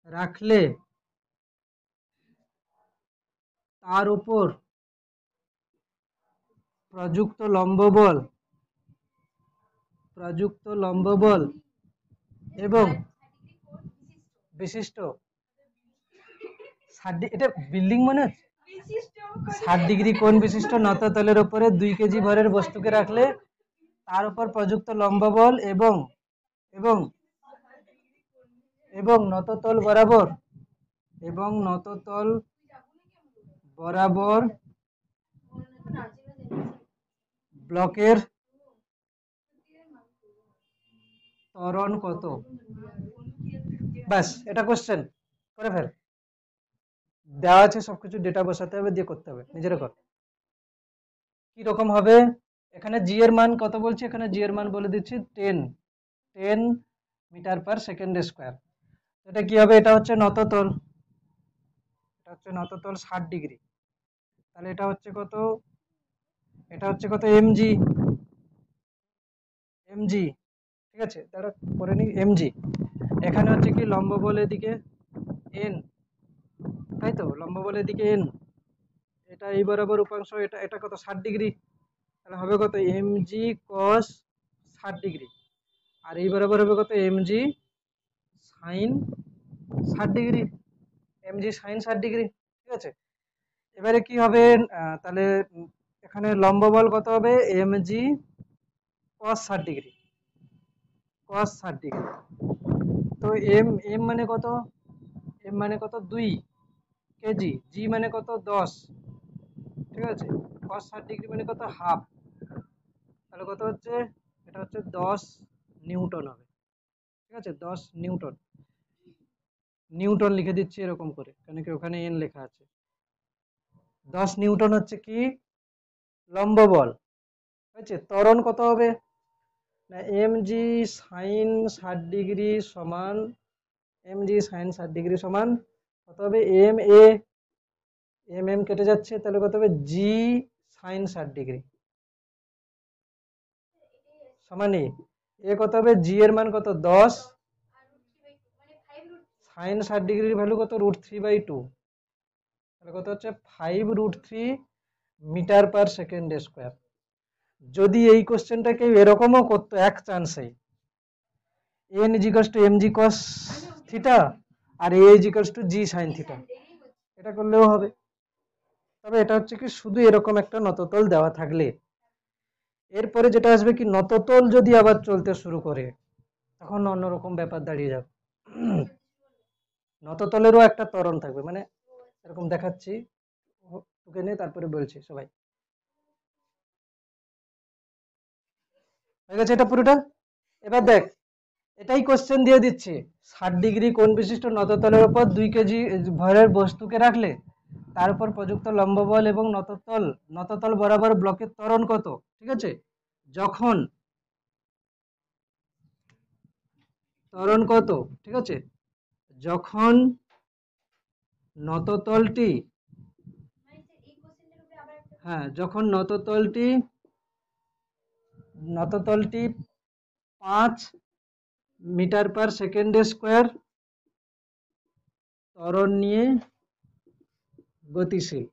রাখলে তার উপর প্রযুক্ত লম্ব বল এবং বিশিষ্ট এটা বিল্ডিং মনে হচ্ছে 60 ডিগ্রি কোণ বিশিষ্ট নততলের উপরে 2 কেজি ভরের বস্তুকে রাখলে তার উপর প্রযুক্ত লম্ব বল এবং নততল বরাবর ব্লকের ত্বরণ কত? ব্যাস, এটা কোশ্চেন করে ফেল। দেওয়া আছে সবকিছু, ডেটা বসাতে হবে, দিয়ে করতে হবে, নিজের কর। কি রকম হবে? এখানে জি এর মান কত বলছি? এখানে জি এর মান বলে দিচ্ছি 10 মিটার পার সেকেন্ড স্কোয়ার। এটা কি হবে? এটা হচ্ছে নততল, 60 ডিগ্রি। তাহলে এটা হচ্ছে কত? এমজি। ঠিক আছে, তাহলে করে নি এমজি। এখানে হচ্ছে কি লম্ব বলের দিকে এন, তাই তো, লম্ব বলের দিকে এন, এটা এই বরাবর উপাংশ, এটা কত? 60 ডিগ্রি। তাহলে হবে কত? এমজি কস 60 ডিগ্রি। আর এই বরাবর হবে কত? MG sine 60 degree. ঠিক আছে। এবারে কি হবে? তাহলে এখানে লম্ব বল কত হবে? এমজি কস 60 ডিগ্রি। তো এম মানে কত? 2 কেজি। জি মানে কত? 10। ঠিক আছে। cos 60 ডিগ্রি মানে কত? হাফ। তাহলে কত হচ্ছে? এটা হচ্ছে 10 নিউটন হবে। ঠিক আছে, 10 নিউটন। লিখে দিচ্ছি এরকম করে, কেন কি ওখানে এন লেখা আছে। 10 নিউটন হচ্ছে কি লম্ব বল। হয়েছে। ত্বরণ কত হবে? না, এমজি সাইন 60 ডিগ্রি সমান কত হবে? এম কেটে যাচ্ছে, তাহলে কত হবে? জি সাইন 60 ডিগ্রি সমান এ কত হবে? জি এর মান কত? 10। সাইন 60 ডিগ্রির ভ্যালু কত? √3/2। তাহলে কত হচ্ছে? 5√3 মিটার পার সেকেন্ড স্কোয়ার। যদি এই কোশ্চেনটা কেউ এরকমও করতো এক চান্সেই, N equals to MG cos theta আর A equals to G sine theta, এটা করলেও হবে। তবে এটা হচ্ছে কি শুধু এরকম একটা নততল দেওয়া থাকলে। এরপরে যেটা আসবে কি, নততল যদি আবার চলতে শুরু করে তখন অন্যরকম ব্যাপার দাঁড়িয়ে যাবে। নততলেরও একটা ত্বরণ থাকবে, মানে এরকম দেখাচ্ছি, তোকে নিয়ে তারপরে বলছি সবাই। হয়ে গেছে এটা পুরোটা? এবার দেখ, এটাই কোশ্চেন দিয়ে দিচ্ছে, 60 ডিগ্রি কোণ বিশিষ্ট নততলের উপর 2 কেজি ভরের বস্তুকে রাখলে তার উপর প্রযুক্ত লম্ব বল এবং নততল বরাবর ব্লকের ত্বরণ কত? ঠিক আছে। যখন ত্বরণ কত? ঠিক আছে, যখন নততলটি যখন নততলটি 5 মিটার পার সেকেন্ড স্কোয়ার ত্বরণ নিয়ে গতিশীল।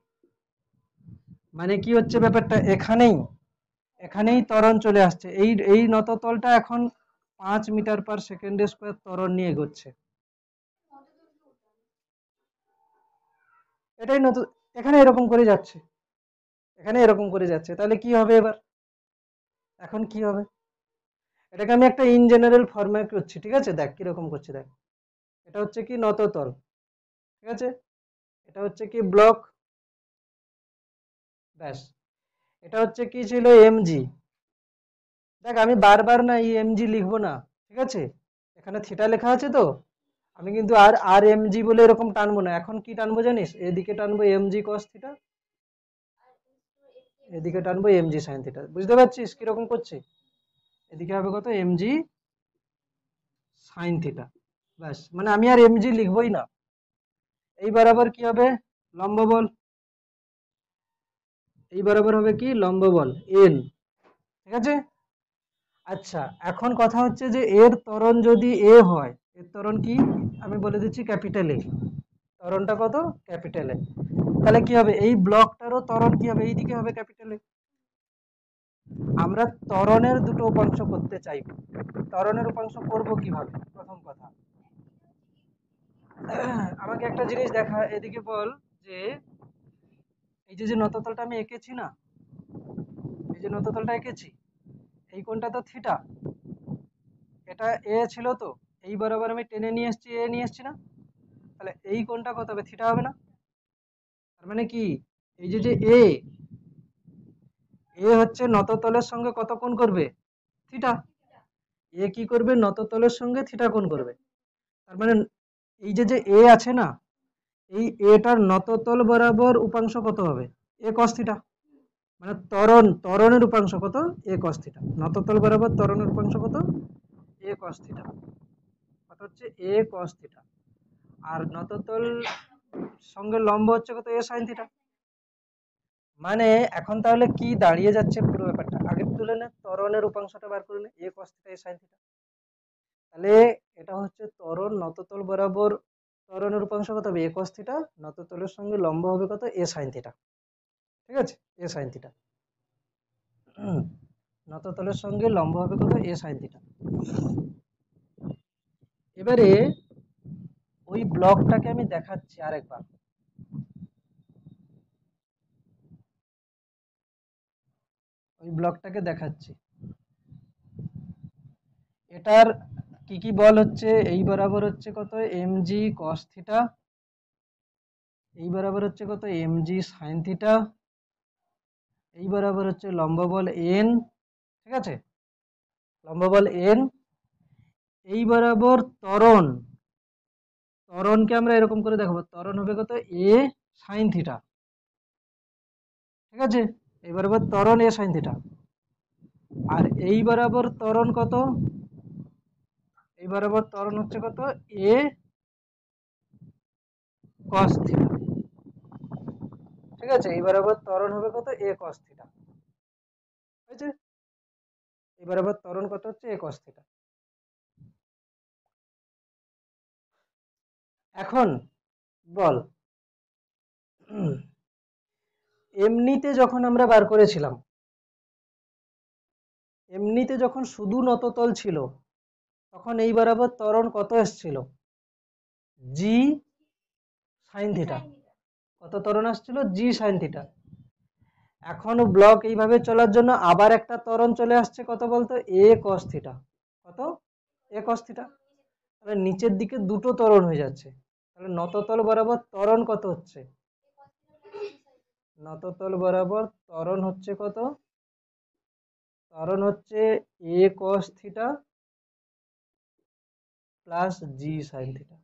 মানে কি হচ্ছে ব্যাপারটা? এখানেই ত্বরণ চলে আসছে। এই নততলটা এখন 5 মিটার পার সেকেন্ড স্কোয়ার ত্বরণ নিয়ে এগোচ্ছে। এটাই নত, এখানে এরকম করে যাচ্ছে। তাহলে কি হবে এবার? এখন কি হবে? এটাকে আমি একটা ইন জেনারেল ফরম্যাট করছি। ঠিক আছে, দেখ কিরকম করছি। দেখ, এটা হচ্ছে কি নততল। ঠিক আছে, এটা হচ্ছে কি ব্লক। ব্যাস, এটা হচ্ছে কি ছিল? এমজি। দেখ, আমি বারবার না এই এমজি লিখবো না। ঠিক আছে, এখানে থিটা লেখা আছে তো, আমি কিন্তু আর এমজি বলে এরকম টানবো না। এখন কি টানবো জানিস? এদিকে টানবো এমজি কস থিটা, এদিকে টানবো এমজি সাইন থিটা। বুঝতে পারছিস কিরকম করছি? এদিকে হবে কত? MG sign theta. ব্যাস, মানে আমি আর এমজি লিখবোই না। এই বরাবর কি হবে? লম্ব বল। এই বরাবর হবে কি? লম্ব বল এন। ঠিক আছে। আচ্ছা, এখন কথা হচ্ছে যে এর ত্বরণ যদি এ হয়, এর ত্বরণ কি? আমি বলে দিচ্ছি ক্যাপিটাল এ, ত্বরণটা কত, ক্যাপিটাল এ। তাহলে কি হবে, এই ব্লকটারও ত্বরণ কি হবে, এইদিকে হবে ক্যাপিটাল এ। আমরা ত্বরণের দুটো উপাংশ করতে চাইব, ত্বরণের উপাংশ করব কিভাবে, প্রথম কথা আমাকে একটা জিনিস দেখা, এদিকে বল যে এই যে যে নততলটা আমি এঁকেছি না, এই যে নততলটা এঁকেছি, এই কোণটা তো থিটা, এটা এ ছিল, তো এই বরাবর আমি টেনে নিয়ে এসেছি, এ নিয়ে এসেছি না, তাহলে এই কোণটা কত হবে, থিটা হবে না? তার মানে কি, এই যে যে এ, এ হচ্ছে নততলের সঙ্গে কত কোণ করবে, থিটা। এ কি করবে, নততলের সঙ্গে থিটা কোণ করবে। তার মানে এই যে যে এ আছে না, এই এটার নততল বরাবর উপাংশ কত হবে, এ cos থিটা। মানে ত্বরণের উপাংশ কত, এ cos থিটা। নততল বরাবর ত্বরণের উপাংশ কত, এ cos থিটা, কত হচ্ছে এ cos থিটা। আর নততল সঙ্গে লম্ব হচ্ছে কত, এ sin থিটা। মানে এখন তাহলে কি দাঁড়িয়ে যাচ্ছে পুরো ব্যাপারটা, আগের তুলনায় ত্বরণের উপাংশটা বার করে নে, এ cos থিটা এ sin থিটা। তাহলে এটা হচ্ছে ত্বরণ, নততল বরাবর ত্বরণের উপাংশ কত হবে, এ cos থিটা, নততলের সঙ্গে লম্ব হবে কত, এ sin থিটা। ঠিক আছে, এ sin থিটা, নততলের সঙ্গে লম্ব হবে কত, এ sin থিটা। এবারে ওই ব্লকটাকে আমি দেখাচ্ছি আরেকবার, ওই ব্লকটাকে দেখাচ্ছি। এটার কি কি বল হচ্ছে, এই বরাবর হচ্ছে কত, mg cos থিটা, এই বরাবর হচ্ছে কত, mg sin থিটা, এই বরাবর হচ্ছে লম্ব বল n, ঠিক আছে, লম্ব বল n, এই বরাবর ত্বরণ, ত্বরণকে আমরা এরকম করে দেখাবো, ত্বরণ হবে কত, a sin থিটা। ঠিক আছে, এই বরাবর ত্বরণ a sin থিটা। আর এই বরাবর ত্বরণ কত, এই বরাবর ত্বরণ হচ্ছে কত, a cos থিটা। ঠিক আছে, এই বরাবর ত্বরণ হবে কত, a cos থিটা। হয়েছে, এই বরাবর ত্বরণ কত হচ্ছে, a cos থিটা। এখন বল, এমনিতে যখন আমরা বার করেছিলাম, এমনিতে যখন শুধু নততল ছিল, তখন এই বরাবর ত্বরণ কত এসেছিল, জি সাইন থিটা। কত ত্বরণ আসছিল, জি সাইন থিটা। এখন ব্লক এইভাবে চলার জন্য আবার একটা ত্বরণ চলে আসছে, কত বলতো, এ cos থিটা। কত, এ cos থিটা। তাহলে নিচের দিকে দুটো ত্বরণ হয়ে যাচ্ছে। তাহলে নততল বরাবর ত্বরণ কত হচ্ছে, নততল বরাবর ত্বরণ হচ্ছে কত, ত্বরণ হচ্ছে A cos theta plus G sine theta,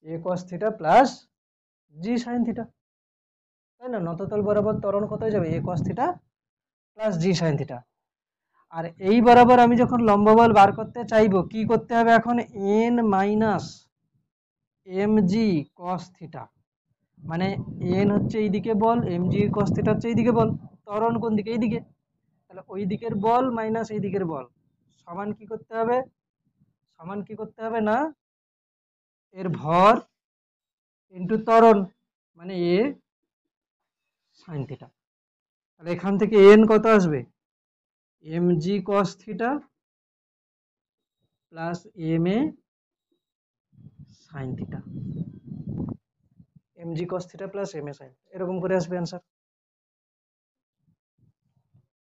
A cos theta plus G sine theta. তাই না, নততল বরাবর ত্বরণ কত হয়ে যাবে, A cos theta plus G sine theta. আর এই বরাবর আমি যখন লম্ব বল বার করতে চাইবো, কি করতে হবে এখন, N minus M G cos theta. মানে এন হচ্ছে এইদিকে বল, এম জি cos থিটা হচ্ছে এইদিকে বল, ত্বরণ কোন দিকে, এইদিকে। তাহলে ওই দিকের বল মাইনাস এই দিকের বল সমান কি করতে হবে, সমান কি করতে হবে না, এর ভর ইন্টু ত্বরণ, মানে এ সাইন থিটা। তাহলে এখান থেকে এন কত আসবে, M G cos theta plus M A sine theta, M G cos theta plus M A sine, এরকম করে আসবে অ্যান্সার।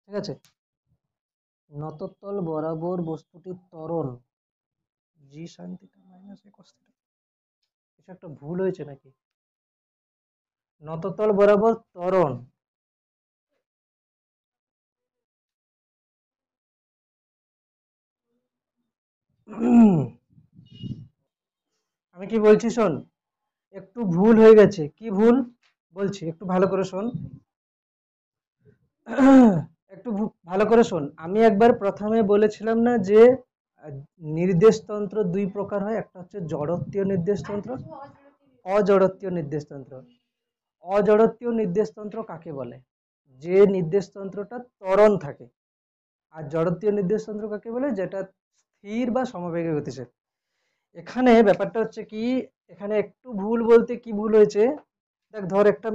ঠিক আছে, নততল বরাবর বস্তুটির ত্বরণ জি সাইন থিটা মাইনাস এ cos থিটা। কিছু একটা ভুল হয়েছে নাকি, নততল বরাবর ত্বরণ, আমি কি বলছি শোন, একটু ভুল হয়ে গেছে, কি ভুল বলছি একটু ভালো করে শোন, একটু ভালো করে শোন। আমি একবার প্রথমে বলেছিলাম না যে নির্দেশতন্ত্র দুই প্রকার হয়, একটা হচ্ছে জড়ত্বীয় নির্দেশতন্ত্র, অজড়ত্বীয় নির্দেশতন্ত্র। অজড়ত্বীয় নির্দেশতন্ত্র কাকে বলে, যে নির্দেশতন্ত্রটা ত্বরণ থাকে। আর জড়ত্বীয় নির্দেশতন্ত্র কাকে বলে, যেটা স্থির বা সমবেগে গতিশীল। এখানে ব্যাপারটা হচ্ছে কি, এখানে একটু ভুল বলতে কি ভুল হয়েছে, দেখ ধর একটা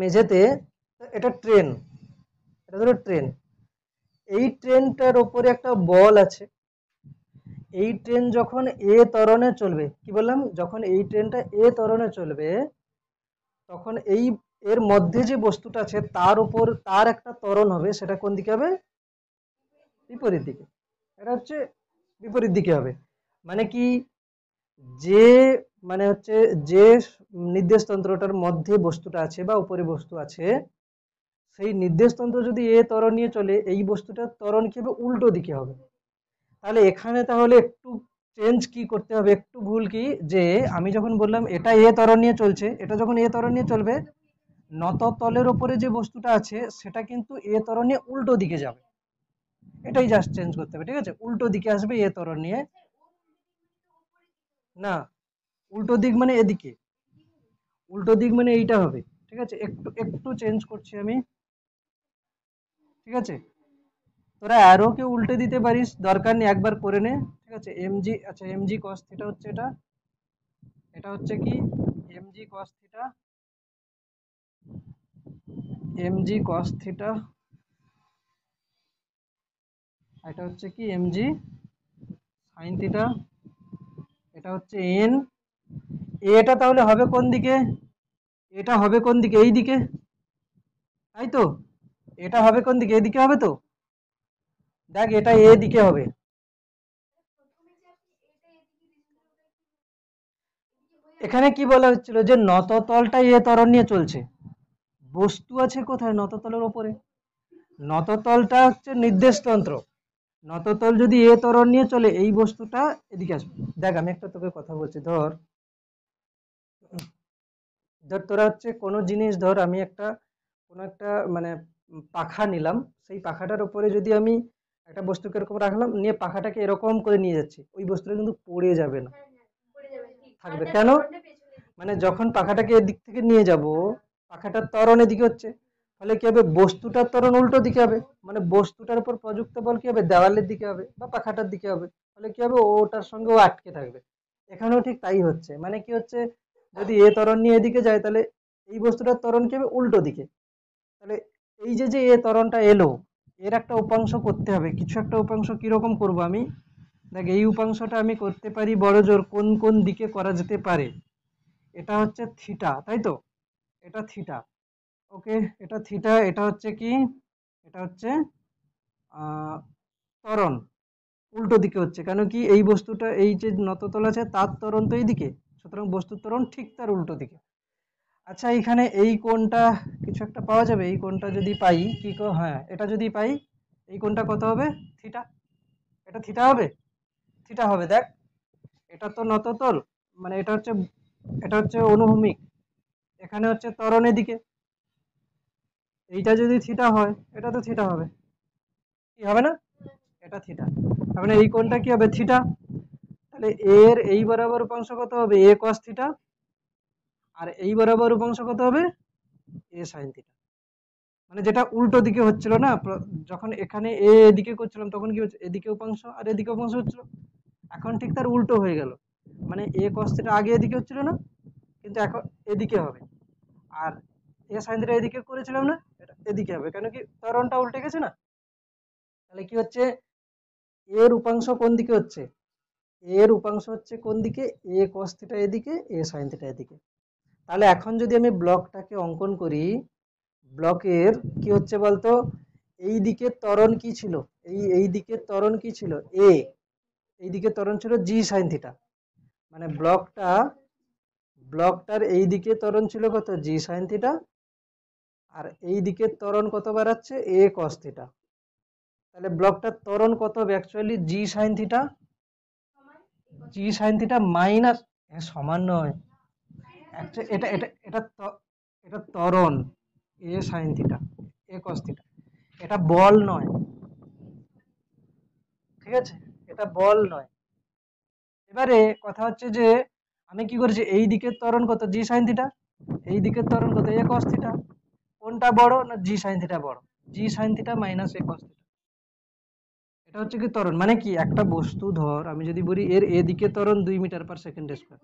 মেঝেতে এটা ট্রেন, এটা ধরো ট্রেন, এই ট্রেনটার ওপরে একটা বল আছে। এই ট্রেন যখন এ ত্বরণে চলবে, কি বললাম, যখন এই ট্রেনটা এ ত্বরণে চলবে, তখন এর মধ্যে যে বস্তুটা আছে তার উপর তার একটা ত্বরণ হবে, সেটা কোন দিকে হবে, বিপরীত দিকে। এটা হচ্ছে বিপরীত দিকে হবে। মানে কি, যে মানে হচ্ছে যে নির্দেশ তন্ত্রটার মধ্যে বস্তুটা আছে বা উপরে বস্তু আছে, সেই নির্দেশ তন্ত্র যদি এ ত্বরণ নিয়ে চলে, এই বস্তুটার ত্বরণ কি হবে, উল্টো দিকে হবে। তাহলে এখানে তাহলে একটু চেঞ্জ কি করতে হবে, একটু ভুল কি, যে আমি যখন বললাম এটা এ ত্বরণ নিয়ে চলছে, এটা যখন এ ত্বরণ নিয়ে চলবে, নত তলের উপরে যে বস্তুটা আছে সেটা কিন্তু এ ত্বরণ নিয়ে উল্টো দিকে যাবে। এটাই জাস্ট চেঞ্জ করতে হবে, ঠিক আছে, উল্টো দিকে আসবে এ ত্বরণ নিয়ে। না, উল্টো দিক মানে এদিকে, উল্টো দিক মানে এইটা হবে। ঠিক আছে, একটু একটু চেঞ্জ করছি আমি। ঠিক আছে, তোরা অ্যারো কে উল্টে দিতে পারিস, দরকার নেই, একবার করে নে। ঠিক আছে, এমজি, আচ্ছা এমজি কস থিটা হচ্ছে এটা, এটা হচ্ছে কি MG cos theta, MG cos theta, এটা হচ্ছে কি এমজি সাইন থিটা, এটা হচ্ছে এন। এটা তাহলে হবে কোন দিকে, এটা হবে কোন দিকে, এই দিকে, তাই তো, এটা হবে কোন দিকে, এদিকে হবে তো। দেখ এটা এ দিকে হবে। এখানে কি বলা হচ্ছিল, যে নততলটা এ ত্বরণ নিয়ে চলছে, বস্তু আছে কোথায়, নততলের ওপরে। নততলটা হচ্ছে নির্দেশতন্ত্র, নততল যদি এ ত্বরণ নিয়ে চলে, এই বস্তুটা এদিকে আসবে। দেখ আমি একটা তোকে কথা বলছি, ধর ধর তোরা হচ্ছে কোনো জিনিস, ধর আমি একটা কোনো একটা মানে পাখা নিলাম, সেই পাখাটার উপরে যদি আমি একটা বস্তুকে এরকম রাখলাম, নিয়ে পাখাটাকে এরকম করে নিয়ে যাচ্ছি, ওই বস্তুটা কিন্তু পড়ে যাবে না, থাকবে। কেন, মানে যখন পাখাটাকে এদিক থেকে নিয়ে যাব, পাখাটার ত্বরণ এদিকে হচ্ছে, ফলে কি হবে, বস্তুটার ত্বরণ উল্টো দিকে হবে, মানে বস্তুটার উপর প্রযুক্ত বল কি হবে, দেওয়ালের দিকে হবে বা পাখাটার দিকে হবে। ফলে কি হবে, ওটার সঙ্গে ও আটকে থাকবে। এখানেও ঠিক তাই হচ্ছে, মানে কি হচ্ছে, যদি এ ত্বরণ নিয়ে এদিকে যায়, তাহলে এই বস্তুটার ত্বরণ কি হবে, উল্টো দিকে। তাহলে এই যে যে এ ত্বরণটা এলো, এর একটা উপাংশ করতে হবে, কিছু একটা উপাংশ কিরকম করব আমি, দেখ এই উপাংশটা আমি করতে পারি বড় জোর কোন কোন দিকে করা যেতে পারে। এটা হচ্ছে থিটা, তাই তো, এটা থিটা। ওকে, এটা থিটা, এটা হচ্ছে কি, এটা হচ্ছে আহ ত্বরণ, উল্টো দিকে হচ্ছে, কেন কি এই বস্তুটা, এই যে নততল আছে তার ত্বরণ তো এইদিকে, সুতরাং বস্তুর ত্বরণ ঠিক তার উল্টো দিকে। আচ্ছা এইখানে এই কোণটা কিছু একটা পাওয়া যাবে, এই কোণটা যদি পাই, হ্যাঁ এটা যদি পাই, এই কোণটা কত হবে, থিটা, এটা থিটা হবে, থিটা হবে। দেখ এটা তো নততল, মানে এটা হচ্ছে অনুভূমিক, এখানে হচ্ছে ত্বরণ এদিকে, এইটা যদি থিটা হয়, এটা তো থিটা হবে, কি হবে না, এটা থিটা, তার মানে এই কোণটা কি হবে, থিটা। তাহলে এর এই বরাবর উপাংশ কত হবে, এ কস থিটা, আর এই বরাবর উপাংশ কত হবে, এ সাইন থিটা। মানে যেটা উল্টো দিকে হচ্ছিল না, যখন এখানে এদিকে করছিলাম তখন কি হচ্ছে, এদিকে উপাংশ আর এদিকে উপাংশ হচ্ছিল, এখন ঠিক তার উল্টো হয়ে গেল, মানে এ কস থিটা আগে এদিকে হচ্ছিল না, কিন্তু এখন এদিকে হবে। আর এ সাইন থিটা এদিকে করেছিলাম না, এটা এদিকে হবে, কেন কি ত্বরণটা উল্টে গেছে না। তাহলে কি হচ্ছে, এর উপাংশ কোন দিকে হচ্ছে, এর উপাংশ হচ্ছে কোন দিকে, এ কস থিটা এদিকে, এ সাইন থিটা এদিকে। তাহলে এখন যদি আমি ব্লকটাকে অঙ্কন করি, ব্লকের কি হচ্ছে বলতো, এই দিকের ত্বরণ কি ছিল, এই দিকের ত্বরণ কি ছিল, এ, এই দিকের ত্বরণ ছিল জি সাইন থিটা, মানে ব্লকটার এই দিকে ত্বরণ ছিল কত, জি সাইন থিটা, আর এই দিকের ত্বরণ কত বাড়াচ্ছে, এ কস থিটা। তাহলে ব্লকটার ত্বরণ কত হবে, অ্যাকচুয়ালি জি সাইন থিটা, জি সাইন থিটা মাইনাস, সমান নয়, এটা এটা এটা এটা ত্বরণ, এ সাইন থিটা, এ কস থিটা, এটা বল নয়, ঠিক আছে, এটা বল নয়। এবারে কথা হচ্ছে যে আমি কি করেছি, এই দিকের ত্বরণ কত, জি সাইন থিটা, এই দিকের ত্বরণ কত, এ কস থিটা, কোনটা বড় না, জি সাইন থিটা বড়, জি সাইন থিটা মাইনাস এ কস থিটা। এটা হচ্ছে কি ত্বরণ, মানে কি একটা বস্তু ধর আমি যদি বলি এর এদিকে ত্বরণ 2 মিটার/সেকেন্ড স্কয়ার,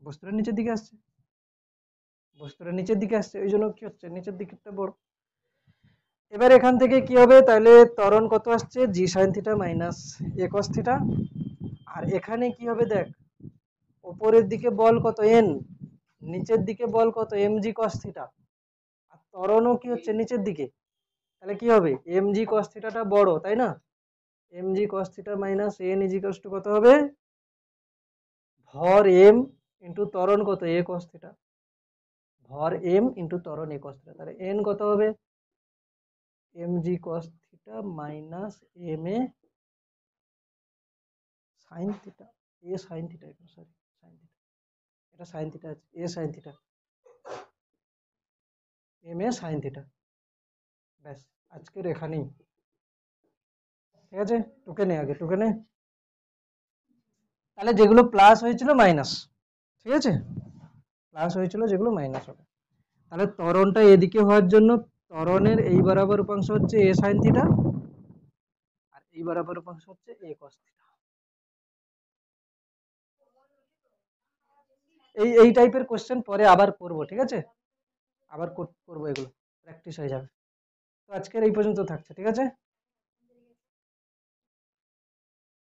বস্তুটা নিচের দিকে আসছে, বস্তুটা নিচের দিকে আসছে, ওই জন্য কি হচ্ছে নিচের দিকটা বড়। এবার এখান থেকে কি হবে, তাহলে ত্বরণ কত আসছে, জি সাইন থিটা মাইনাস এ কস থিটা। আর এখানে কি হবে দেখ, উপরের দিকে বল কত এন, নিচের দিকে বল কত এম জি কস থিটা, আর ত্বরণও কি হচ্ছে নিচের দিকে, তাহলে কি হবে এম জি কস থিটাটা বড়, তাই না? M G cos theta minus N is equals to কত হবে, ভর এম ইন্টু ত্বরণ কত এ কস থিটা, ভর এম ইন্টু ত্বরণ এ কস থিটা, তাহলে এন কত হবে M G cos theta minus M A sine theta, A sine theta, sorry sine theta, এটা সাইন থিটা আছে, A sine theta, M A sine theta. ব্যাস, আজকের এখানেই, ঠিক আছে, টুকে নে আগে, টুকে নে। তাহলে যেগুলো প্লাস হয়েছিল মাইনাস, ঠিক আছে, প্লাস হয়েছিল যেগুলো মাইনাস হবে। তাহলে ত্বরণটা এদিকে হওয়ার জন্য ত্বরণের এই বরাবর উপাংশ হচ্ছে এ সাইন থিটা, আর এই বরাবর উপাংশ হচ্ছে এ কস থিটা। এই টাইপের কোশ্চেন পরে আবার করব, ঠিক আছে, আবার করবো, এগুলো প্র্যাকটিস হয়ে যাবে। তো আজকের এই পর্যন্ত থাকছে, ঠিক আছে।